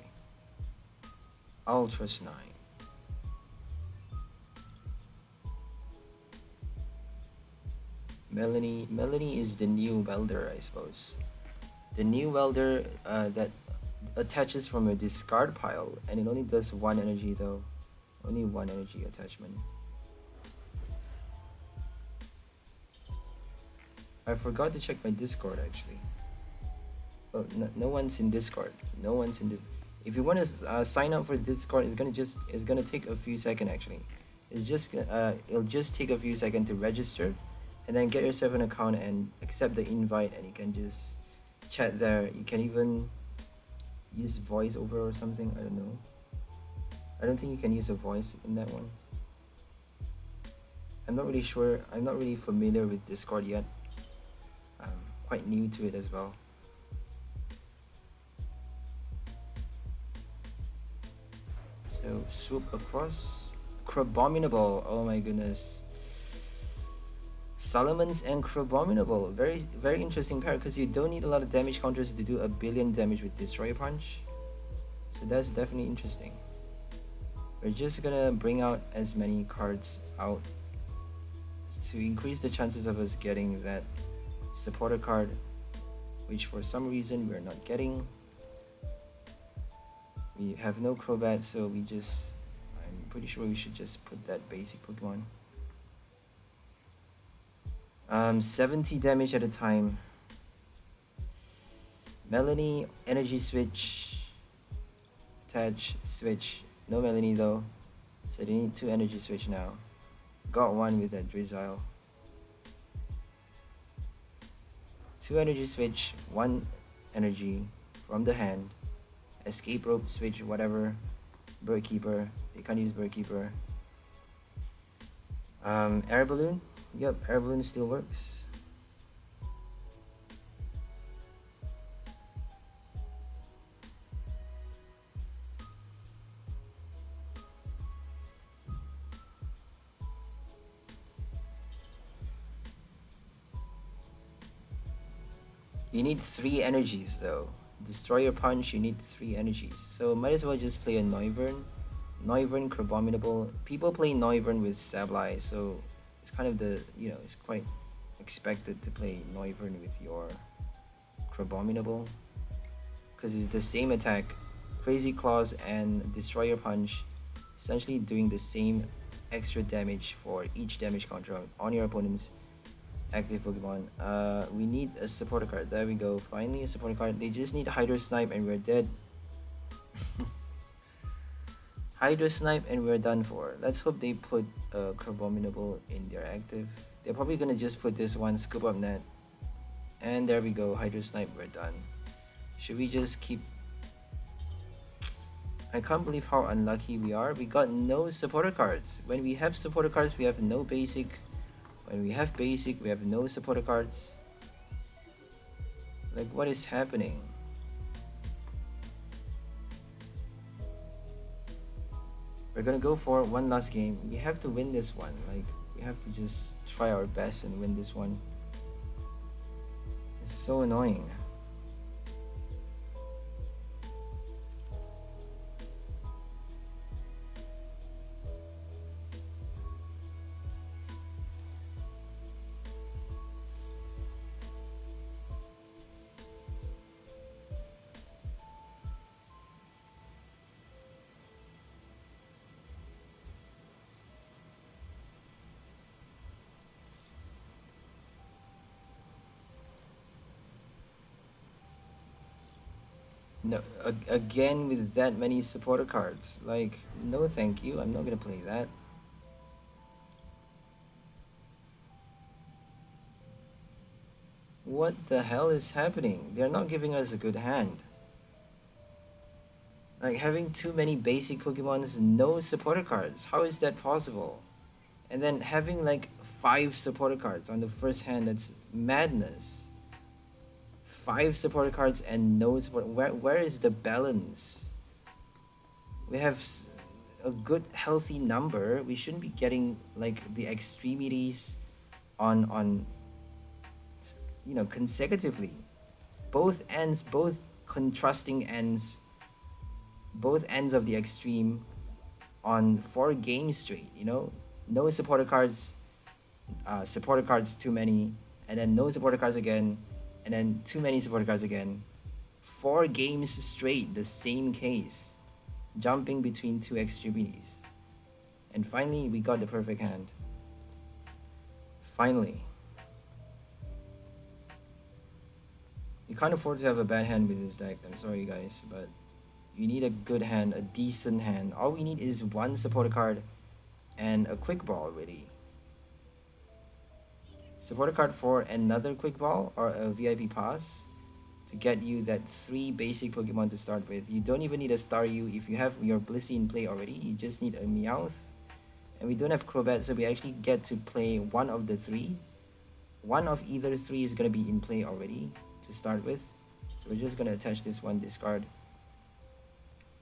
Ultra Snipe. Melanie is the new welder, I suppose. The new welder that attaches from a discard pile, and it only does 1 energy though. Only 1 energy attachment. I forgot to check my Discord actually. Oh, no one's in Discord. No one's in this. If you want to sign up for Discord, it's gonna take a few seconds actually. It'll just take a few seconds to register, and then get yourself an account and accept the invite, and you can just chat there. You can even use voiceover or something. I don't know. I don't think you can use a voice in that one. I'm not really sure. I'm not really familiar with Discord yet. I'm quite new to it as well. So swoop across. Crabominable. Oh my goodness. Salamence and Crabominable. Very interesting pair because you don't need a lot of damage counters to do a billion damage with Destroyer Punch. So that's definitely interesting. We're just gonna bring out as many cards out to increase the chances of us getting that supporter card, which for some reason we're not getting. We have no Crobat, so I'm pretty sure we should just put that basic Pokemon. 70 damage at a time. Melanie, energy switch. Attach, switch. No Melanie though. So they need 2 energy switch now. Got 1 with that Drizzile. 2 energy switch, 1 energy from the hand. Escape rope switch, whatever. Bird Keeper. They can't use Bird Keeper. Air balloon. Yep, air balloon still works. You need 3 energies though. Destroyer Punch, you need 3 energies. So might as well just play a Noivern. Noivern, Crabominable. People play Noivern with Sableye, so it's kind of it's quite expected to play Noivern with your Crabominable. Because it's the same attack. Crazy Claws and Destroyer Punch. Essentially doing the same extra damage for each damage counter on your opponent's active Pokemon. We need a supporter card. There we go. Finally, a supporter card. They just need Hydro Snipe and we're dead. Hydro Snipe and we're done for. Let's hope they put Carbominable in their active. They're probably gonna just put this one Scoop Up Net. And there we go. Hydro Snipe, we're done. Should we just keep... I can't believe how unlucky we are. We got no supporter cards. When we have supporter cards, we have no basic. When we have basic, we have no supporter cards. Like, what is happening? We're gonna go for one last game. We have to win this one. Like, we have to just try our best and win this one. It's so annoying. No, again with that many supporter cards. Like, no thank you. I'm not gonna play that. What the hell is happening? They're not giving us a good hand. Like, having too many basic Pokemons, no supporter cards. How is that possible? And then having like 5 supporter cards on the first hand, that's madness. 5 supporter cards and no support. Where is the balance? We have a good healthy number. We shouldn't be getting like the extremities on you know, consecutively. Both ends, both contrasting ends, both ends of the extreme on 4 games straight, you know? No supporter cards, supporter cards too many, and then no supporter cards again, and then too many supporter cards again. 4 games straight, the same case. Jumping between 2 extremities. And finally, we got the perfect hand. Finally. You can't afford to have a bad hand with this deck, I'm sorry guys, but you need a good hand, a decent hand. All we need is 1 supporter card and a quick ball, really. Supporter card for another quick ball or a VIP pass to get you that 3 basic Pokemon to start with. You don't even need a Staryu. If you have your Blissey in play already, you just need a Meowth. And we don't have Crobat, so we actually get to play one of the 3. One of either 3 is going to be in play already to start with. So we're just going to attach this one, discard.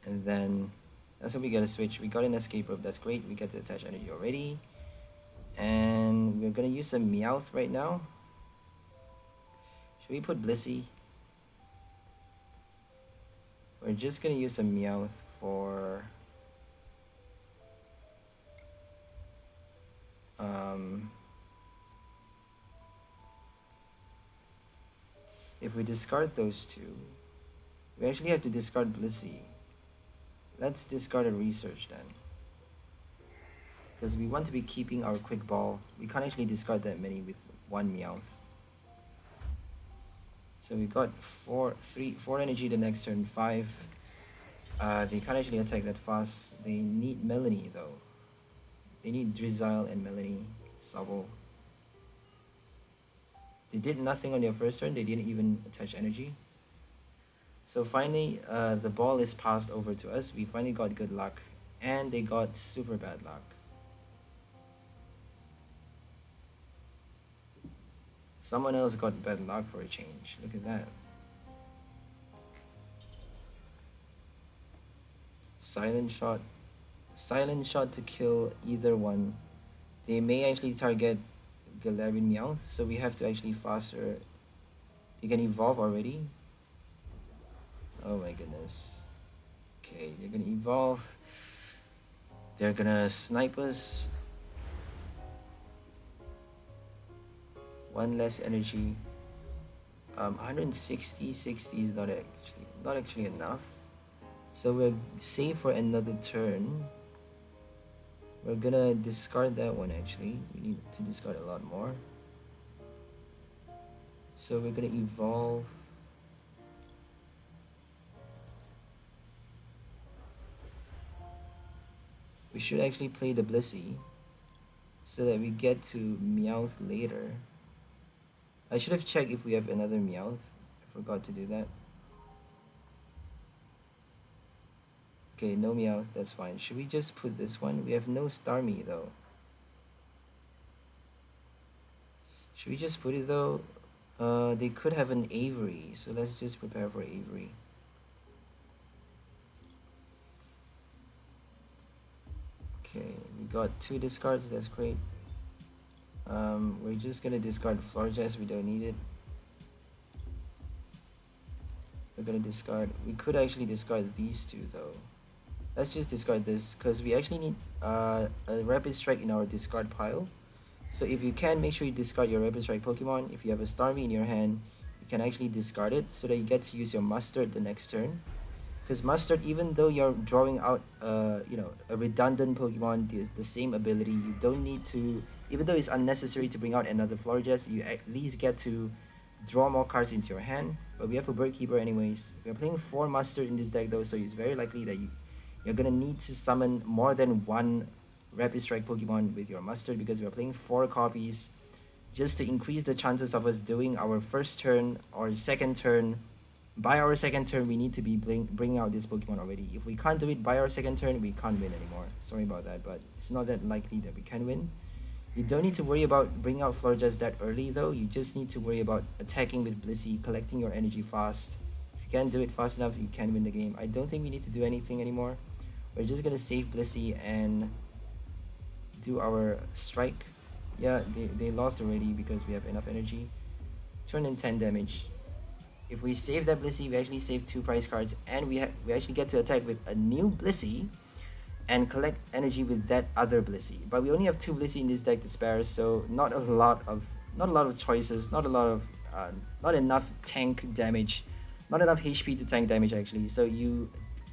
And then that's how we get a switch. We got an escape rope, that's great. We get to attach energy already. And we're gonna use a Meowth right now. Should we put Blissey? We're just gonna use a Meowth for if we discard those 2, we actually have to discard Blissey. Let's discard a research then. Because we want to be keeping our quick ball. We can't actually discard that many with 1 Meowth. So we got 4 energy the next turn, 5. They can't actually attack that fast. They need Melanie though. They need Drizzile and Melanie, Sobble. They did nothing on their first turn. They didn't even attach energy. So finally, the ball is passed over to us. We finally got good luck. And they got super bad luck. Someone else got bad luck for a change. Look at that. Silent shot. Silent shot to kill either one. They may actually target Galarian Meowth, so we have to actually faster. They can evolve already. Oh my goodness. Okay, they're gonna evolve. They're gonna snipe us. 1 less energy. 160, 60 is not actually enough. So we're safe for another turn. We're gonna discard that one actually. We need to discard a lot more. So we're gonna evolve. We should actually play the Blissey so that we get to Meowth later. I should have checked if we have another Meowth. I forgot to do that. Okay, no Meowth, that's fine. Should we just put this one? We have no Starmie though. Should we just put it though? They could have an Avery, so let's just prepare for Avery. Okay, we got 2 discards, that's great. We're just gonna discard Florges, we don't need it. We're gonna discard, we could actually discard these 2 though. Let's just discard this, because we actually need a Rapid Strike in our discard pile. So if you can, make sure you discard your Rapid Strike Pokemon. If you have a Starmie in your hand, you can actually discard it so that you get to use your Mustard the next turn. Because Mustard, even though you're drawing out you know, a redundant Pokemon, the same ability, you don't need to, even though it's unnecessary to bring out another Florges, you at least get to draw more cards into your hand. But we have a Bird Keeper anyways. We're playing 4 Mustard in this deck though, so it's very likely that you're gonna need to summon more than 1 Rapid Strike Pokemon with your Mustard, because we're playing 4 copies just to increase the chances of us doing our first turn or second turn. By our second turn, we need to be bringing out this Pokemon already. If we can't do it by our second turn, we can't win anymore. Sorry about that, but it's not that likely that we can win. You don't need to worry about bringing out Florges that early though. You just need to worry about attacking with Blissey, collecting your energy fast. If you can't do it fast enough, you can win the game. I don't think we need to do anything anymore. We're just gonna save Blissey and do our strike. Yeah, they lost already because we have enough energy. Turn in 10 damage. If we save that Blissey, we actually save 2 prize cards, and we actually get to attack with a new Blissey and collect energy with that other Blissey. But we only have 2 Blissey in this deck to spare, so not a lot of choices, not enough tank damage, not enough HP to tank damage actually. So you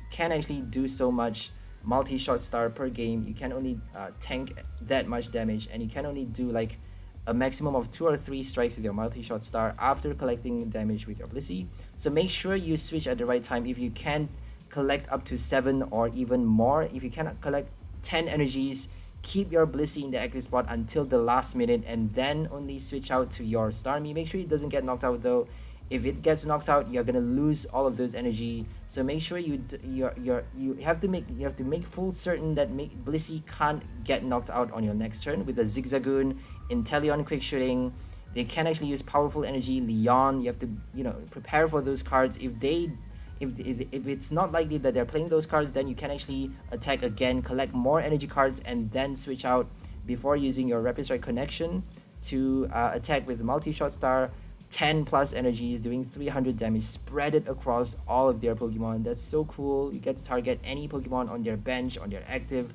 can actually do so much multi-shot star per game. You can only tank that much damage, and you can only do like a maximum of 2 or 3 strikes with your multi-shot star after collecting damage with your Blissey. So make sure you switch at the right time. If you can collect up to 7 or even more, if you cannot collect 10 energies, keep your Blissey in the active spot until the last minute and then only switch out to your Starmie. Make sure it doesn't get knocked out though. If it gets knocked out, you're gonna lose all of those energy. So make sure you have to make full certain that Blissey can't get knocked out on your next turn with the Zigzagoon, Inteleon Quick Shooting. They can actually use powerful energy. Leon, you have to prepare for those cards. If it's not likely that they're playing those cards, then you can actually attack again, collect more energy cards, and then switch out before using your Rapid Strike connection to attack with multi-shot star. 10 plus energies, doing 300 damage, spread it across all of their Pokemon. That's so cool. You get to target any Pokemon on their bench, on their active.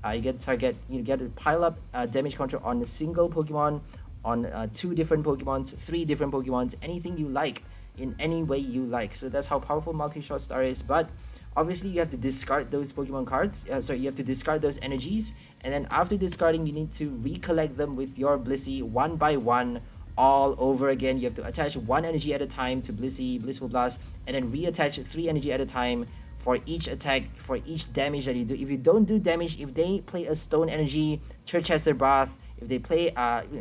You get to pile up damage counter on a single Pokemon, on 2 different Pokemons, 3 different Pokemons, anything you like, in any way you like. So that's how powerful multi-shot star is. But obviously you have to discard those Pokemon cards. You have to discard those energies, and then after discarding, you need to recollect them with your Blissey one by one, all over again. You have to attach 1 energy at a time to Blissey, Blissful Blast, and then reattach 3 energy at a time for each attack, for each damage that you do. If you don't do damage, if they play a Stone Energy, Chichester Bath, if they play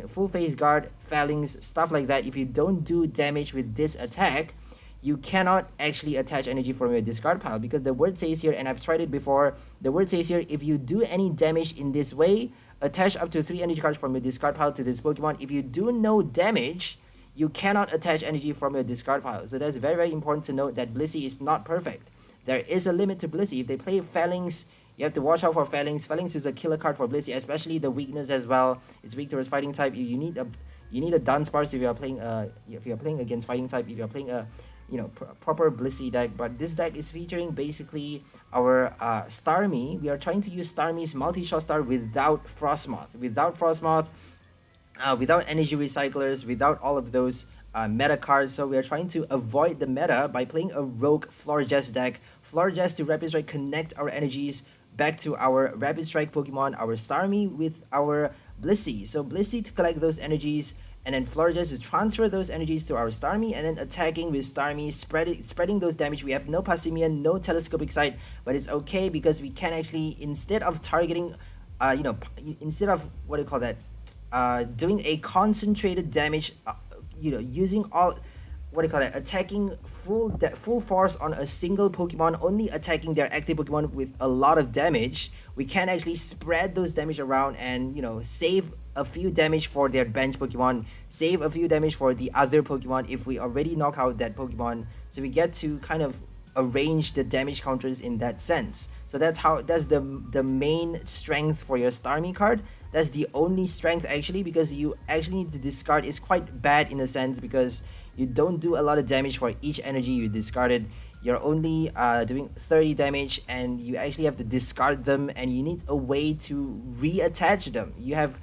Full Face Guard, Phalanx, stuff like that, if you don't do damage with this attack, you cannot actually attach energy from your discard pile, because the word says here, and I've tried it before, the word says here, if you do any damage in this way, attach up to 3 energy cards from your discard pile to this Pokemon. If you do no damage, you cannot attach energy from your discard pile. So that's very, very important to note that Blissey is not perfect. There is a limit to Blissey. If they play Phalanx, you have to watch out for Phalanx. Phalanx is a killer card for Blissey, especially the weakness as well. It's weak towards fighting type. You need a Dunsparce if you are playing against fighting type. If you are playing a proper Blissey deck. But this deck is featuring basically our Starmie. We are trying to use Starmie's multi-shot star without Frostmoth, without energy recyclers, without all of those meta cards. So we are trying to avoid the meta by playing a rogue Florges deck. Florges to Rapid Strike, connect our energies, back to our Rapid Strike Pokemon, our Starmie with our Blissey. So Blissey to collect those energies, and then Florges to transfer those energies to our Starmie, and then attacking with Starmie, spreading those damage. We have no Passimian, no Telescopic Sight, but it's okay because we can actually, instead of targeting, instead of, what do you call that, doing a concentrated damage, using all, what do you call that, attacking full force on a single Pokemon, only attacking their active Pokemon with a lot of damage, we can actually spread those damage around and save a few damage for their bench Pokemon, save a few damage for the other Pokemon if we already knock out that Pokemon. So we get to kind of arrange the damage counters in that sense. So that's the main strength for your Starmie card. That's the only strength actually, because you actually need to discard. It's quite bad in a sense because you don't do a lot of damage for each energy you discarded. You're only doing 30 damage, and you actually have to discard them, and you need a way to reattach them. You have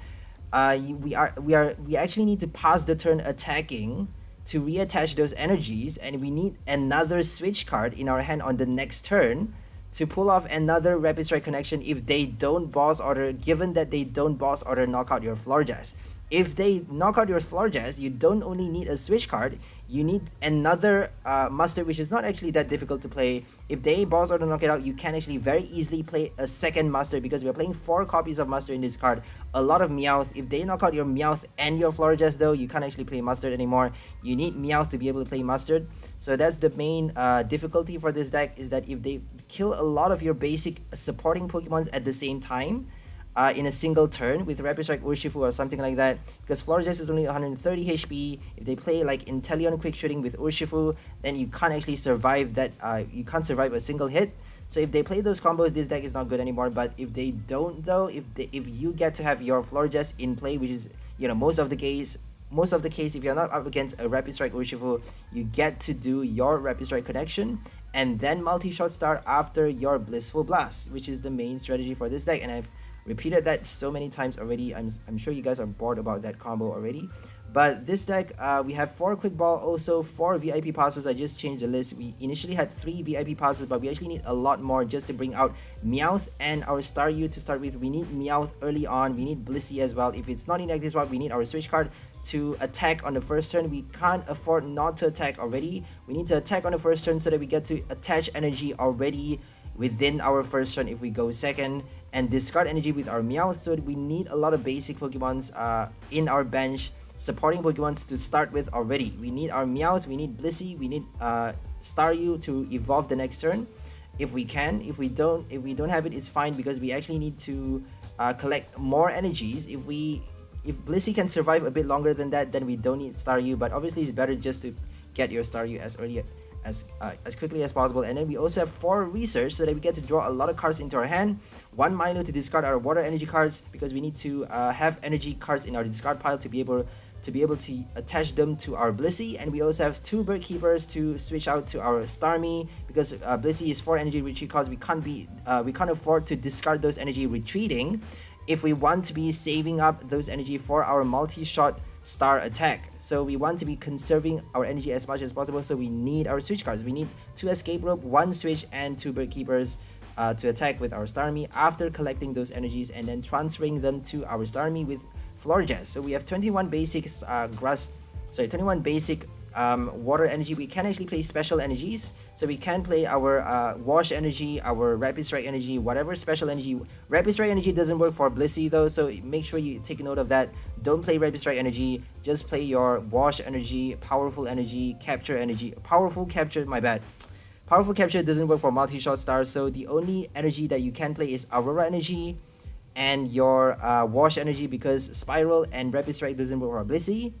we actually need to pass the turn attacking to reattach those energies, and we need another switch card in our hand on the next turn to pull off another Rapid Strike connection if they don't boss order, given that they don't boss order knock out your Florges. If they knock out your Florges, you don't only need a switch card, you need another Mustard, which is not actually that difficult to play. If they boss order knock it out, you can actually very easily play a second Mustard, because we're playing 4 copies of Mustard in this card. A lot of Meowth. If they knock out your Meowth and your Florges though, you can't actually play Mustard anymore. You need Meowth to be able to play Mustard. So that's the main difficulty for this deck, is that if they kill a lot of your basic supporting Pokemons at the same time, in a single turn with Rapid Strike Urshifu or something like that, because Florges is only 130 HP. If they play like Inteleon Quick Shooting with Urshifu, then you can't actually survive that. You can't survive a single hit. So if they play those combos, this deck is not good anymore. But if they don't though, if you get to have your Florges in play, which is most of the case, if you're not up against a Rapid Strike Urshifu, you get to do your Rapid Strike connection and then multi-shot star after your Blissful Blast, which is the main strategy for this deck. And I've repeated that so many times already. I'm sure you guys are bored about that combo already. But this deck, we have 4 Quick Ball, also 4 VIP passes. I just changed the list. We initially had 3 VIP passes, but we actually need a lot more just to bring out Meowth and our Staryu to start with. We need Meowth early on. We need Blissey as well. If it's not in active spot, we need our switch card to attack on the first turn. We can't afford not to attack already. We need to attack on the first turn so that we get to attach energy already within our first turn if we go second, and discard energy with our Meowth. So we need a lot of basic Pokemons in our bench, supporting Pokemons to start with already. We need our Meowth, we need Blissey, we need Staryu to evolve the next turn if we can. If we don't have it, it's fine, because we actually need to collect more energies. If Blissey can survive a bit longer than that, then we don't need Staryu, but obviously it's better just to get your Staryu as early as quickly as possible. And then we also have 4 research, so that we get to draw a lot of cards into our hand. 1 Milo to discard our water energy cards, because we need to have energy cards in our discard pile to be able to attach them to our Blissey. And we also have 2 Bird Keepers to switch out to our Starmie, because Blissey is 4 energy retreat cards. We can't afford to discard those energy retreating if we want to be saving up those energy for our multi-shot star attack. So we want to be conserving our energy as much as possible, so we need our switch cards. We need 2 Escape Rope, 1 Switch, and 2 Bird Keepers to attack with our Starmie after collecting those energies and then transferring them to our Starmie with Florges. So we have 21 basic 21 basic water energy. We can actually play special energies, so we can play our wash energy, our Rapid Strike energy, whatever special energy. Rapid Strike energy doesn't work for Blissey though, so make sure you take note of that. Don't play Rapid Strike energy, just play your wash energy, powerful energy, capture energy. Powerful capture, my bad. Powerful capture doesn't work for multi-shot stars, so the only energy that you can play is Aurora energy and your wash energy, because Spiral and Rapid Strike doesn't work for Blissey.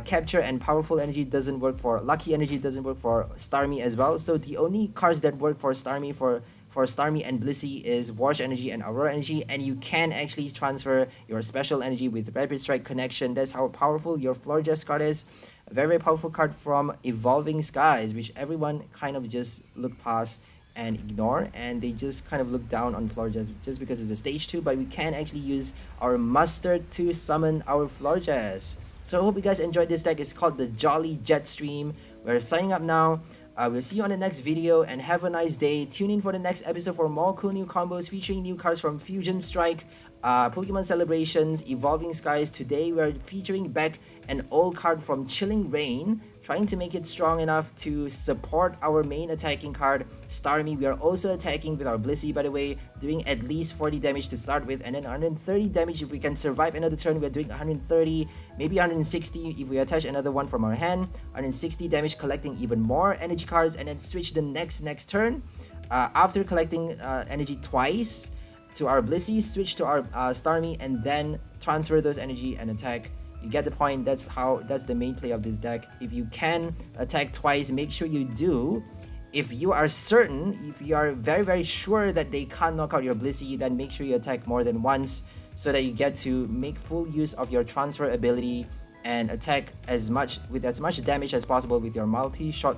Capture and powerful energy doesn't work for Lucky energy, doesn't work for Starmie as well. So the only cards that work for Starmie for Starmie and Blissey is Wash energy and Aurora energy, and you can actually transfer your special energy with Rapid Strike connection. That's how powerful your Florges card is. A very, very powerful card from Evolving Skies, which everyone kind of just look past and ignore, and they just kind of look down on Florges just because it's a stage 2, but we can actually use our Mustard to summon our Florges. So I hope you guys enjoyed this deck. It's called the Jolly Jet Stream. We're signing up now. We'll see you on the next video and have a nice day. Tune in for the next episode for more cool new combos featuring new cards from Fusion Strike, Pokemon Celebrations, Evolving Skies. Today we're featuring back an old card from Chilling Rain, trying to make it strong enough to support our main attacking card, Starmie. We are also attacking with our Blissey, by the way, doing at least 40 damage to start with, and then 130 damage if we can survive another turn. We're doing 130, maybe 160 if we attach another one from our hand, 160 damage, collecting even more energy cards, and then switch the next turn. After collecting energy twice to our Blissey, switch to our Starmie, and then transfer those energy and attack. You get the point. That's the main play of this deck. If you can attack twice, make sure you do. If you are certain, if you are very sure that they can't knock out your Blissey, then make sure you attack more than once so that you get to make full use of your transfer ability and attack with as much damage as possible with your multi-shot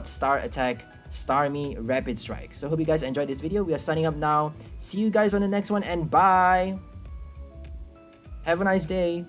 star attack, Starmie Rapid Strike. So hope you guys enjoyed this video. We are signing up now. See you guys on the next one, and bye. Have a nice day.